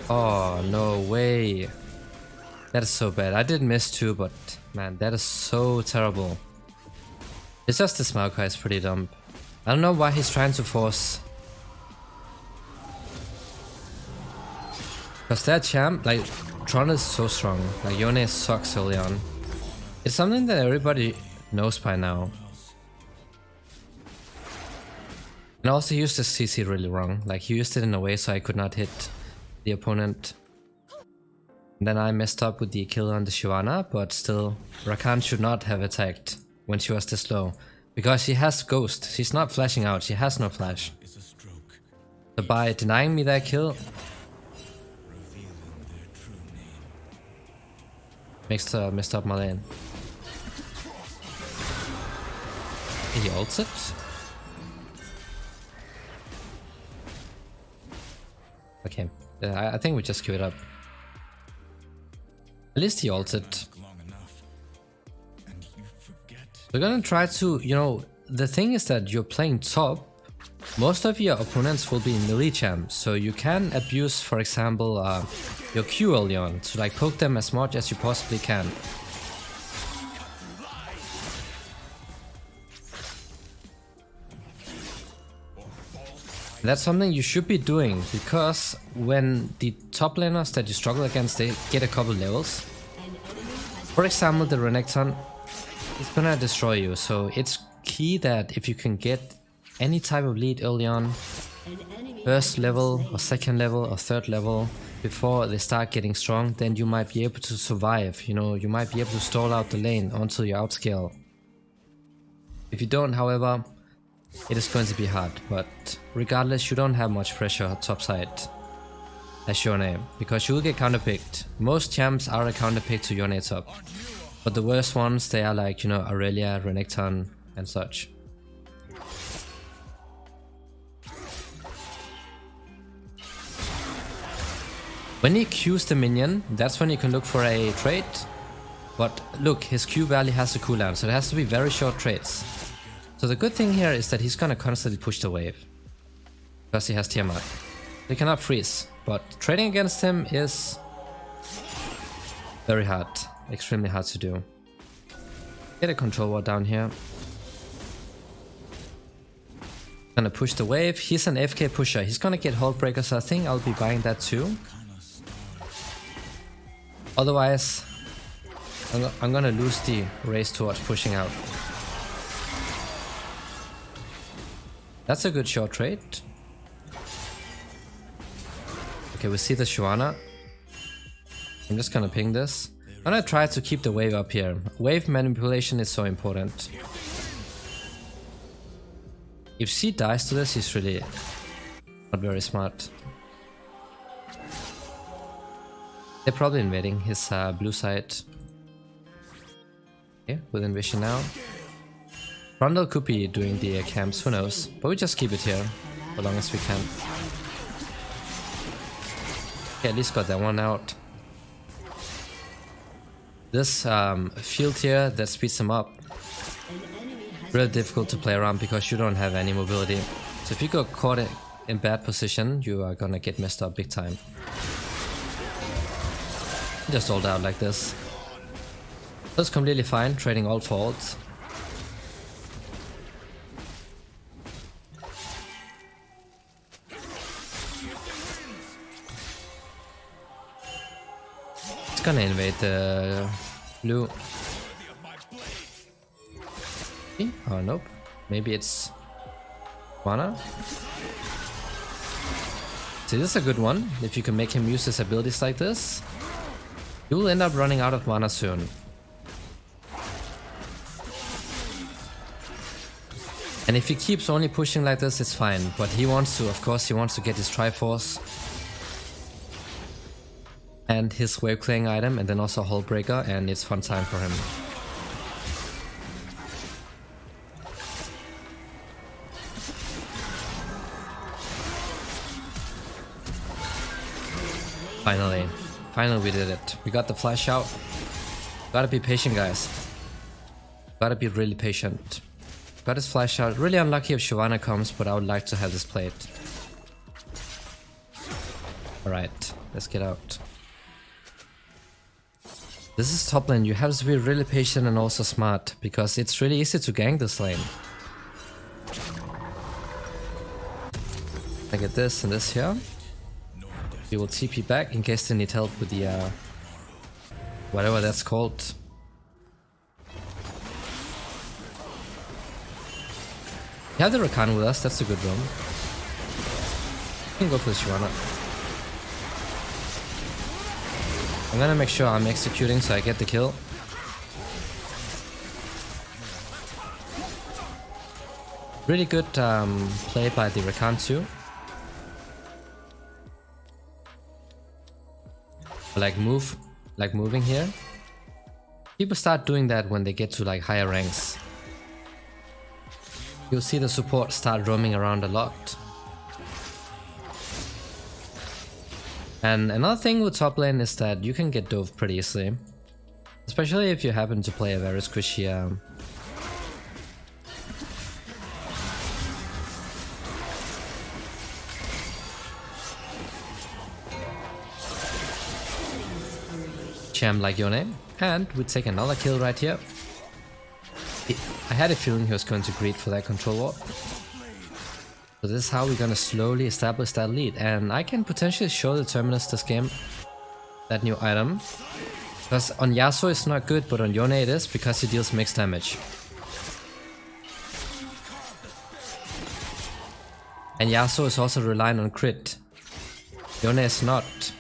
Oh, no way. That is so bad. I did miss too, but man, that is so terrible. It's just this Maokai is pretty dumb. I don't know why he's trying to force. Because that champ, like, Tron is so strong. Like, Yone sucks early on. It's something that everybody knows by now. And also he used the CC really wrong. Like, he used it in a way so I could not hit the opponent. And then I messed up with the kill on the Shyvana, but still, Rakan should not have attacked when she was this low. Because she has Ghost. She's not flashing out, she has no flash. So by denying me that kill, makes messed up my lane. He ults it? Okay, I think we just queue it up. At least he ults it. We're gonna try to, you know, the thing is that you're playing top. Most of your opponents will be melee champs, so you can abuse, for example, your Q early on to like poke them as much as you possibly can. That's something you should be doing, because when the top laners that you struggle against, they get a couple levels. For example, the Renekton is gonna destroy you, so it's key that if you can get any type of lead early on, first level or second level or third level, before they start getting strong, then you might be able to survive, you know, you might be able to stall out the lane until you outscale. If you don't, however, it is going to be hard, but regardless, you don't have much pressure topside as Yone, because you will get counterpicked. Most champs are a counterpick to Yone top, but the worst ones, they are like, you know, Aurelia, Renekton and such. When he Qs the minion, that's when you can look for a trade, but look, his Q barely has a cooldown, so it has to be very short trades. So the good thing here is that he's gonna constantly push the wave, because he has Tiamat. They cannot freeze, but trading against him is very hard, extremely hard to do. Get a control ward down here. Gonna push the wave. He's an FK pusher, he's gonna get hold breaker, so I think I'll be buying that too. Otherwise, I'm gonna lose the race towards pushing out. That's a good short trade. Okay, we see the Shyvana. I'm just gonna ping this. I'm gonna try to keep the wave up here. Wave manipulation is so important. If she dies to this, he's really not very smart. They're probably invading his blue side. Okay, within vision now. Rundle could be doing the camps, who knows. But we just keep it here, as long as we can. Okay, at least got that one out. This field here that speeds him up. Really difficult to play around because you don't have any mobility. So if you got caught in bad position, you are gonna get messed up big time. Just ult out like this. That's completely fine, trading ult for ult. It's gonna invade the blue. Oh nope. Maybe it's mana. See, this is a good one. If you can make him use his abilities like this, you will end up running out of mana soon. And if he keeps only pushing like this, it's fine. But he wants to, of course, he wants to get his Triforce and his wave clearing item, and then also Hull Breaker, and it's fun time for him. Finally we did it. We got the flash out. Gotta be patient, guys. Gotta be really patient. Got his flash out. Really unlucky if Shyvana comes, but I would like to have this played. Alright, let's get out. This is top lane. You have to be really patient and also smart, because it's really easy to gank this lane. I get this and this here. We will TP back in case they need help with the whatever that's called. We have the Rakan with us, that's a good roam. We can go for the Shyvana. I'm gonna make sure I'm executing so I get the kill. Really good play by the Rakan too. Like moving here. People start doing that when they get to like higher ranks. You'll see the support start roaming around a lot. And another thing with top lane is that you can get dove pretty easily. Especially if you happen to play a very squishy champ like Yone, and we take another kill right here. I had a feeling he was going to greed for that control ward. So this is how we're gonna slowly establish that lead, and I can potentially show the Terminus this game, that new item. Because on Yasuo it's not good, but on Yone it is, because he deals mixed damage. And Yasuo is also relying on crit. Yone is not.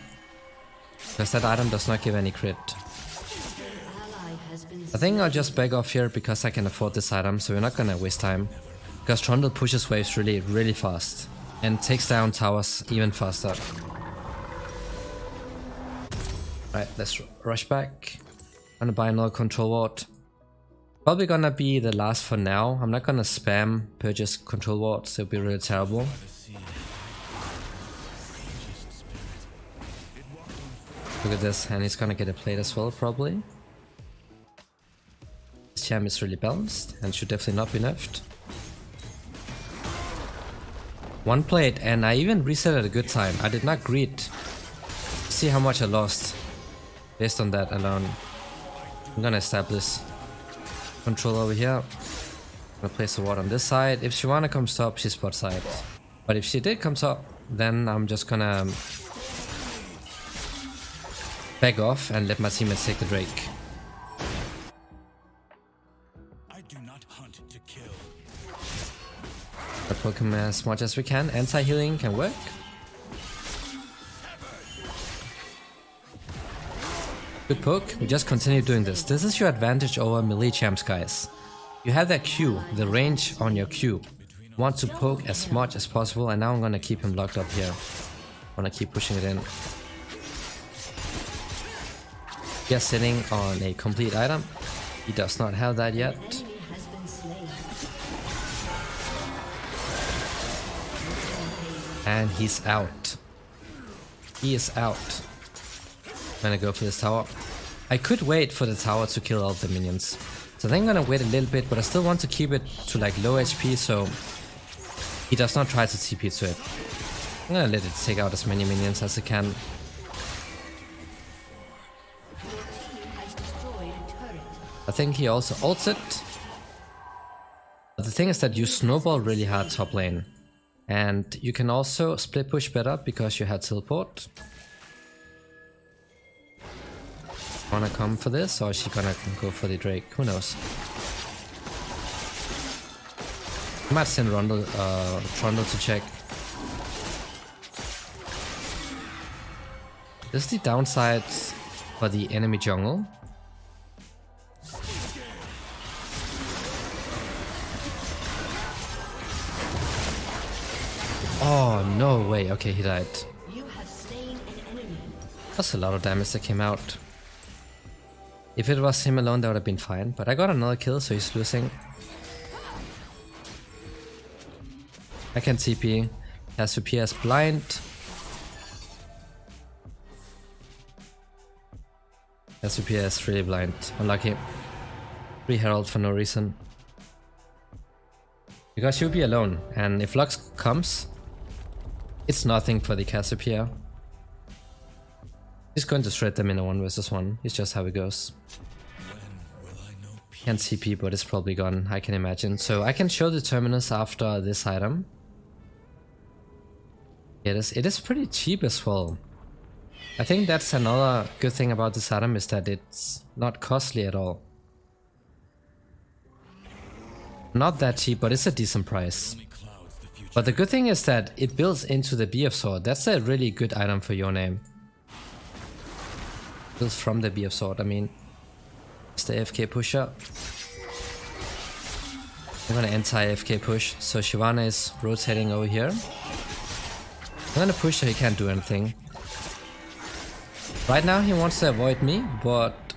Because that item does not give any crit. I think I'll just back off here because I can afford this item, so we're not gonna waste time. Because Trundle pushes waves really fast and takes down towers even faster. Right, let's rush back. I'm gonna buy another control ward. Probably gonna be the last for now. I'm not gonna spam purchase control wards, it'll be really terrible. Look at this, and he's gonna get a plate as well, probably. This champ is really balanced and should definitely not be nerfed. One plate, and I even reset at a good time. I did not greed. See how much I lost based on that alone. I'm gonna establish control over here. I'm gonna place the ward on this side. If Shyvana comes top, she's bot side. But if she did come top, then I'm just gonna back off and let my teammates take the Drake. I do not hunt to kill. I poke him as much as we can. Anti-healing can work. Good poke. We just continue doing this. This is your advantage over melee champs, guys. You have that Q, the range on your Q. Want to poke as much as possible, and now I'm gonna keep him locked up here. Wanna keep pushing it in. Just sitting on a complete item. He does not have that yet. And he's out. He is out. I'm gonna go for this tower. I could wait for the tower to kill all the minions. So I think I'm gonna wait a little bit, but I still want to keep it to like low HP so he does not try to TP to it. I'm gonna let it take out as many minions as it can. I think he also ults it. But the thing is that you snowball really hard top lane. And you can also split push better because you had teleport. Wanna come for this, or is she gonna go for the Drake? Who knows? I might send Trundle to check. This is the downside for the enemy jungle. Oh, no way. Okay, he died. That's a lot of damage that came out. If it was him alone, that would have been fine. But I got another kill, so he's losing. I can TP. Cassiopeia is blind. Cassiopeia is really blind. Unlucky. 3 Herald for no reason. Because she'll be alone. And if Lux comes, it's nothing for the Cassiopeia. He's going to shred them in a 1 versus 1. It's just how it goes. Can't CP, but it's probably gone, I can imagine. So I can show the terminus after this item. It is pretty cheap as well. I think that's another good thing about this item, is that it's not costly at all. Not that cheap, but it's a decent price. But the good thing is that it builds into the BF sword. That's a really good item for Yone. Builds from the BF sword, I mean. It's the AFK pusher. I'm gonna anti-AFK push, so Shyvana is rotating over here. I'm gonna push so he can't do anything. Right now he wants to avoid me, but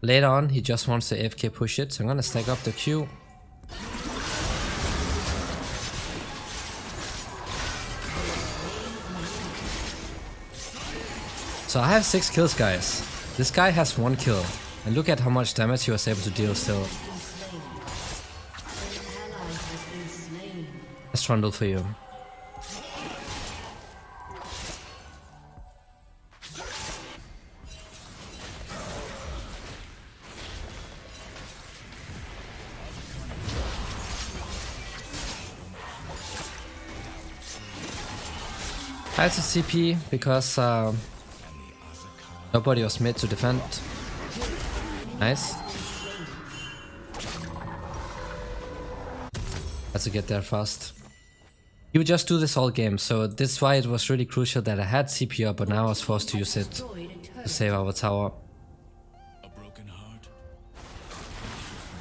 later on he just wants to AFK push it, so I'm gonna stack up the Q. So I have 6 kills, guys. This guy has 1 kill. And look at how much damage he was able to deal still. Let's Trundle for you. I had to CP because nobody was made to defend. Nice. Had to get there fast. You would just do this all game, so that's why it was really crucial that I had CP up, but now I was forced to use it to save our tower.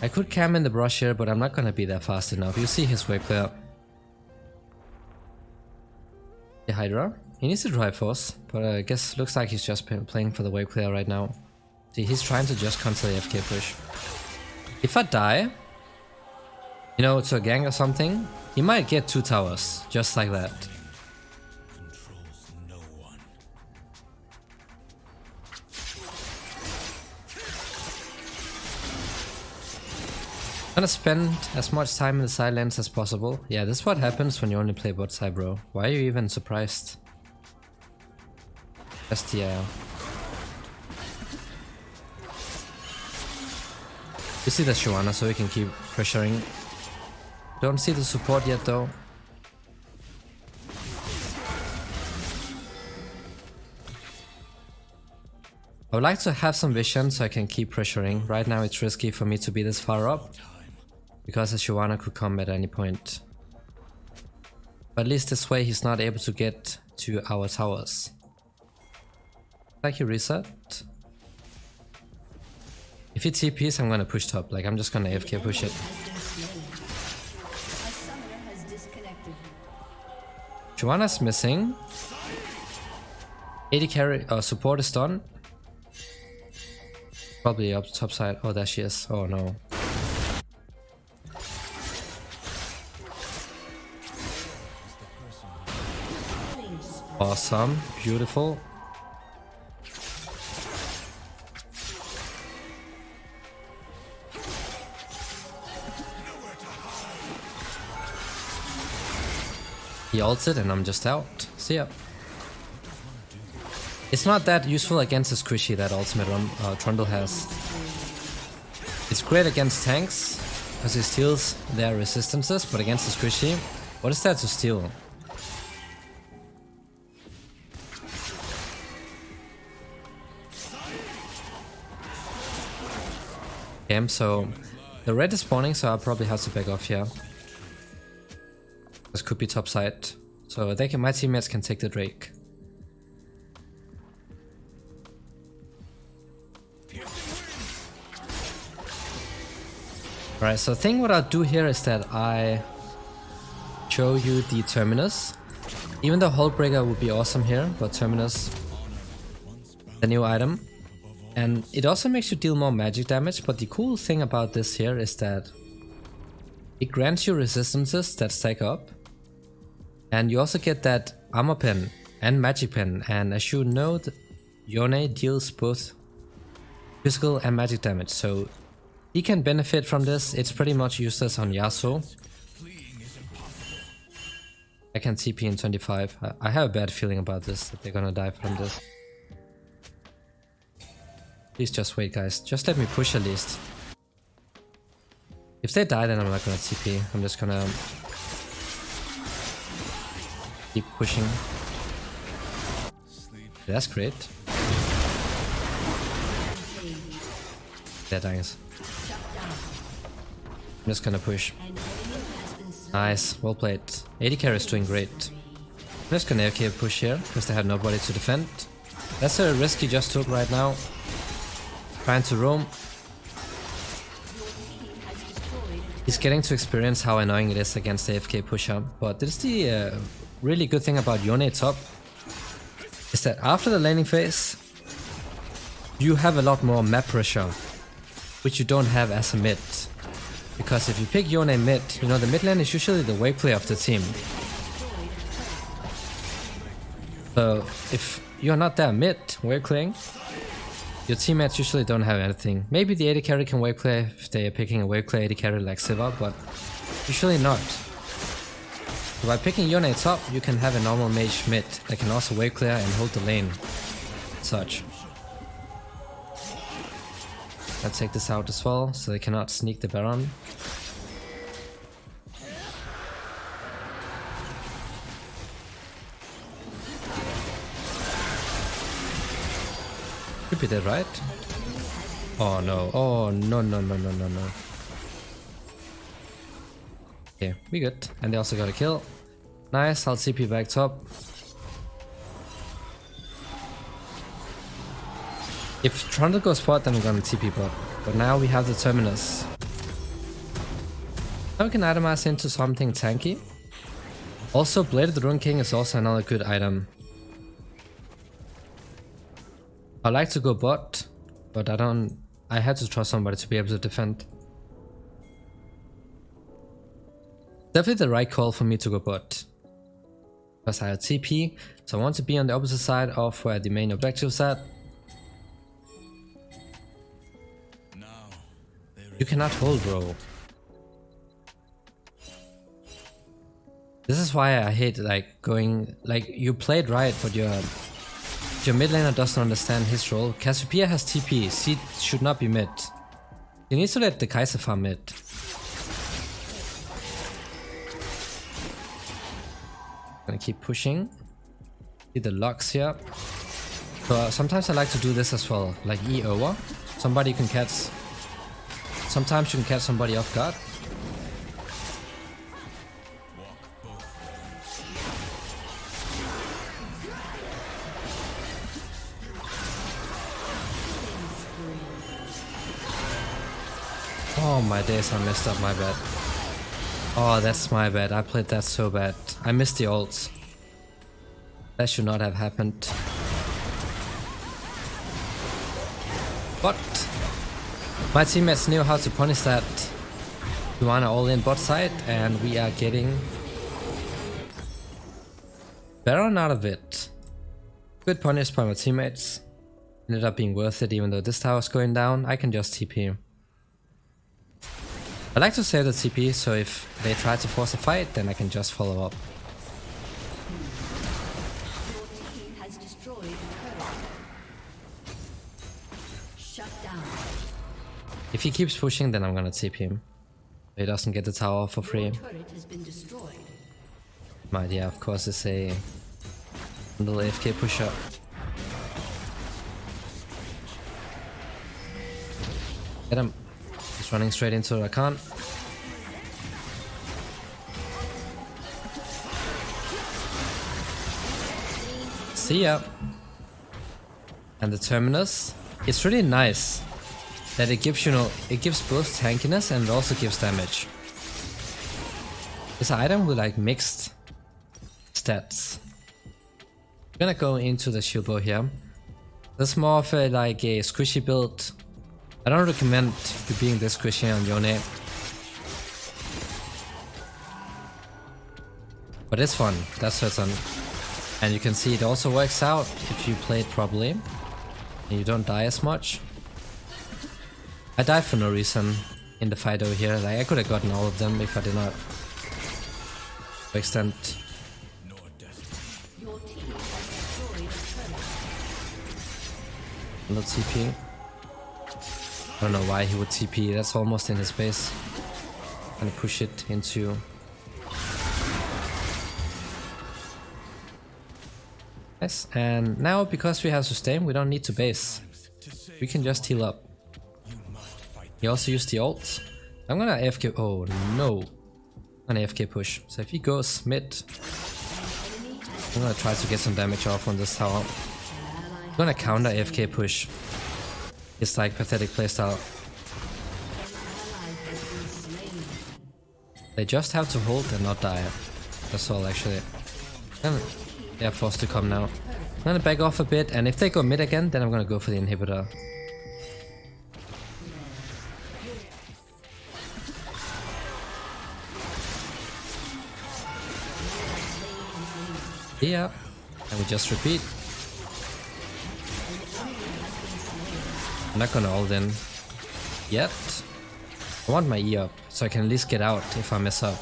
I could cam in the brush here, but I'm not gonna be that fast enough. You see his wave there. The Hydra. He needs to drive force, but I guess looks like he's just playing for the wave clear right now. See, he's trying to just cancel the FK push. If I die, you know, to a gang or something, he might get 2 towers, just like that. I'm gonna spend as much time in the side lanes as possible. Yeah, this is what happens when you only play bot side, bro. Why are you even surprised? STL. You see the Shyvana, so we can keep pressuring. Don't see the support yet though. I would like to have some vision so I can keep pressuring. Right now it's risky for me to be this far up, because the Shyvana could come at any point. But at least this way he's not able to get to our towers. Like he reset. If he TPs, I'm gonna push top. Like I'm just gonna AFK push it. Shyvana's missing. AD carry support is done. Probably up top side. Oh, there she is. Oh no. Awesome. Beautiful. He ulted and I'm just out. See ya. It's not that useful against the squishy that ultimate Trundle has. It's great against tanks because it steals their resistances, but against the squishy, what is there to steal? Okay, so the red is spawning, so I'll probably have to back off here. This could be top side, so they can, my teammates can take the Drake. Alright, so I think what I'll do here is that I show you the Terminus. Even though Hullbreaker would be awesome here, but Terminus, the new item. And it also makes you deal more magic damage, but the cool thing about this here is that it grants you resistances that stack up. And you also get that armor pen and magic pen, and as you know, Yone deals both physical and magic damage, so he can benefit from this. It's pretty much useless on Yasuo. I can TP in 25. I have a bad feeling about this, that they're gonna die from this. Please just wait, guys. Just let me push at least. If they die, then I'm not gonna TP. I'm just gonna keep pushing. That's great. They're dying. I'm just gonna push. Nice, well played. AD carry is doing great. I'm just gonna AFK push here, because they have nobody to defend. That's a risk he just took right now. Trying to roam. He's getting to experience how annoying it is against the AFK pusher. But this is the really good thing about Yone top, is that after the laning phase, you have a lot more map pressure, which you don't have as a mid. Because if you pick Yone mid, you know the mid lane is usually the wave player of the team. So if you're not there mid wave playing, your teammates usually don't have anything. Maybe the AD carry can wave play if they are picking a wave play AD carry like Siva, but usually not. So by picking Yone top, you can have a normal mage mid that can also wave clear and hold the lane. Such. Let's take this out as well, so they cannot sneak the Baron. Could be dead, right? Oh no, oh no, no, no, no, no, no. Okay, we good. And they also got a kill. Nice, I'll CP back top. If Trundle goes bot, then I'm gonna TP bot. But now we have the Terminus. Now we can itemize into something tanky. Also, Bladed Rune King is also another good item. I like to go bot, but I had to trust somebody to be able to defend. Definitely the right call for me to go bot. Because I have TP, so I want to be on the opposite side of where the main objective is at. You cannot hold, bro. This is why I hate like going, like you played right, but your mid laner doesn't understand his role. Cassiopeia has TP, she should not be mid. He needs to let the Kaiser farm mid. Gonna keep pushing. See the locks here. So sometimes I like to do this as well, like E over. Somebody you can catch. Sometimes you can catch somebody off guard. Oh my days, I messed up, my bad. Oh, that's my bad, I played that so bad. I missed the ults. That should not have happened. But my teammates knew how to punish that. Yone all in bot side, and we are getting Baron out of it. Good punish by my teammates. Ended up being worth it even though this tower's going down. I can just TP. I like to save the TP, so if they try to force a fight, then I can just follow up. If he keeps pushing, then I'm gonna TP him. He doesn't get the tower for free. My idea, of course, is a little AFK pusher. Get him. He's running straight into Rakan. See ya. And the Terminus. It's really nice that it gives, you know, it gives both tankiness and it also gives damage. It's an item with like mixed stats. I'm gonna go into the shield bow here. That's more of a like a squishy build. I don't recommend you being this squishy on Yone. But it's fun, that's certain. And you can see it also works out if you play it properly. And you don't die as much. I died for no reason in the fight over here. Like I could have gotten all of them if I did not extend. No TP. I don't know why he would TP. That's almost in his base. Gonna push it into. Nice. And now because we have sustain, we don't need to base. We can just heal up. He also used the ult. I'm gonna AFK. Oh no. An AFK push. So if he goes mid, I'm gonna try to get some damage off on this tower. I'm gonna counter AFK push. It's like pathetic playstyle. They just have to hold and not die. That's all actually. And they're forced to come now. I'm gonna back off a bit, and if they go mid again, then I'm gonna go for the inhibitor. Yeah, and we just repeat. I'm not gonna ult in yet. I want my E up, so I can at least get out if I mess up.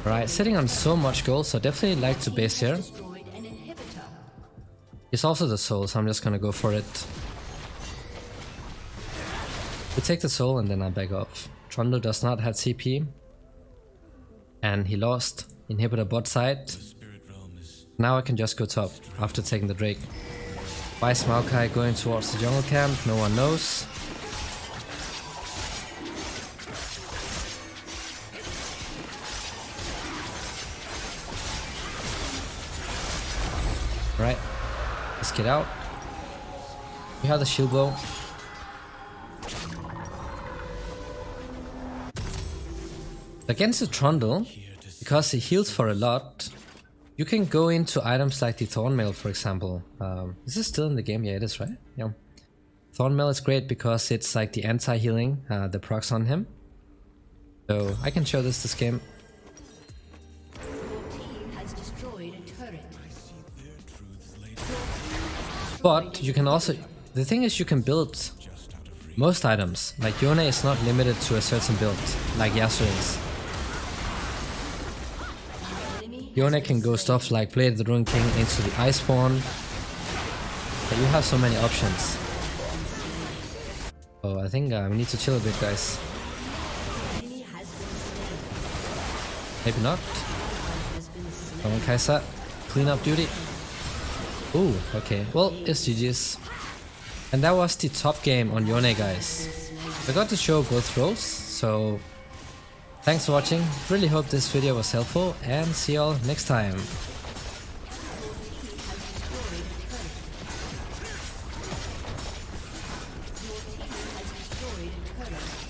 Alright, sitting on so much gold, so definitely like to base here. It's also the soul, so I'm just gonna go for it. We take the soul and then I back off. Trundle does not have CP. And he lost inhibitor bot side. Now I can just go top after taking the Drake. Why is Maokai going towards the jungle camp? No one knows. Right, let's get out. We have the shield bow. Against the Trundle, because he heals for a lot, you can go into items like the Thornmail, for example. Is this still in the game? Yeah, it is, right? Yeah. Thornmail is great because it's like the anti-healing, the procs on him. So I can show this game. But you can also, the thing is you can build most items. Like Yone is not limited to a certain build, like Yasuo is. Yone can go stuff like Blade of the Ruined King into the Iceborne. But you have so many options. Oh, I think we need to chill a bit, guys. Maybe not. Come on, Kaisa. Clean up duty. Ooh, okay. Well, it's GG's. And that was the top game on Yone, guys. I got to show both roles, so thanks for watching. Really hope this video was helpful, and see y'all next time. Destroyed turret.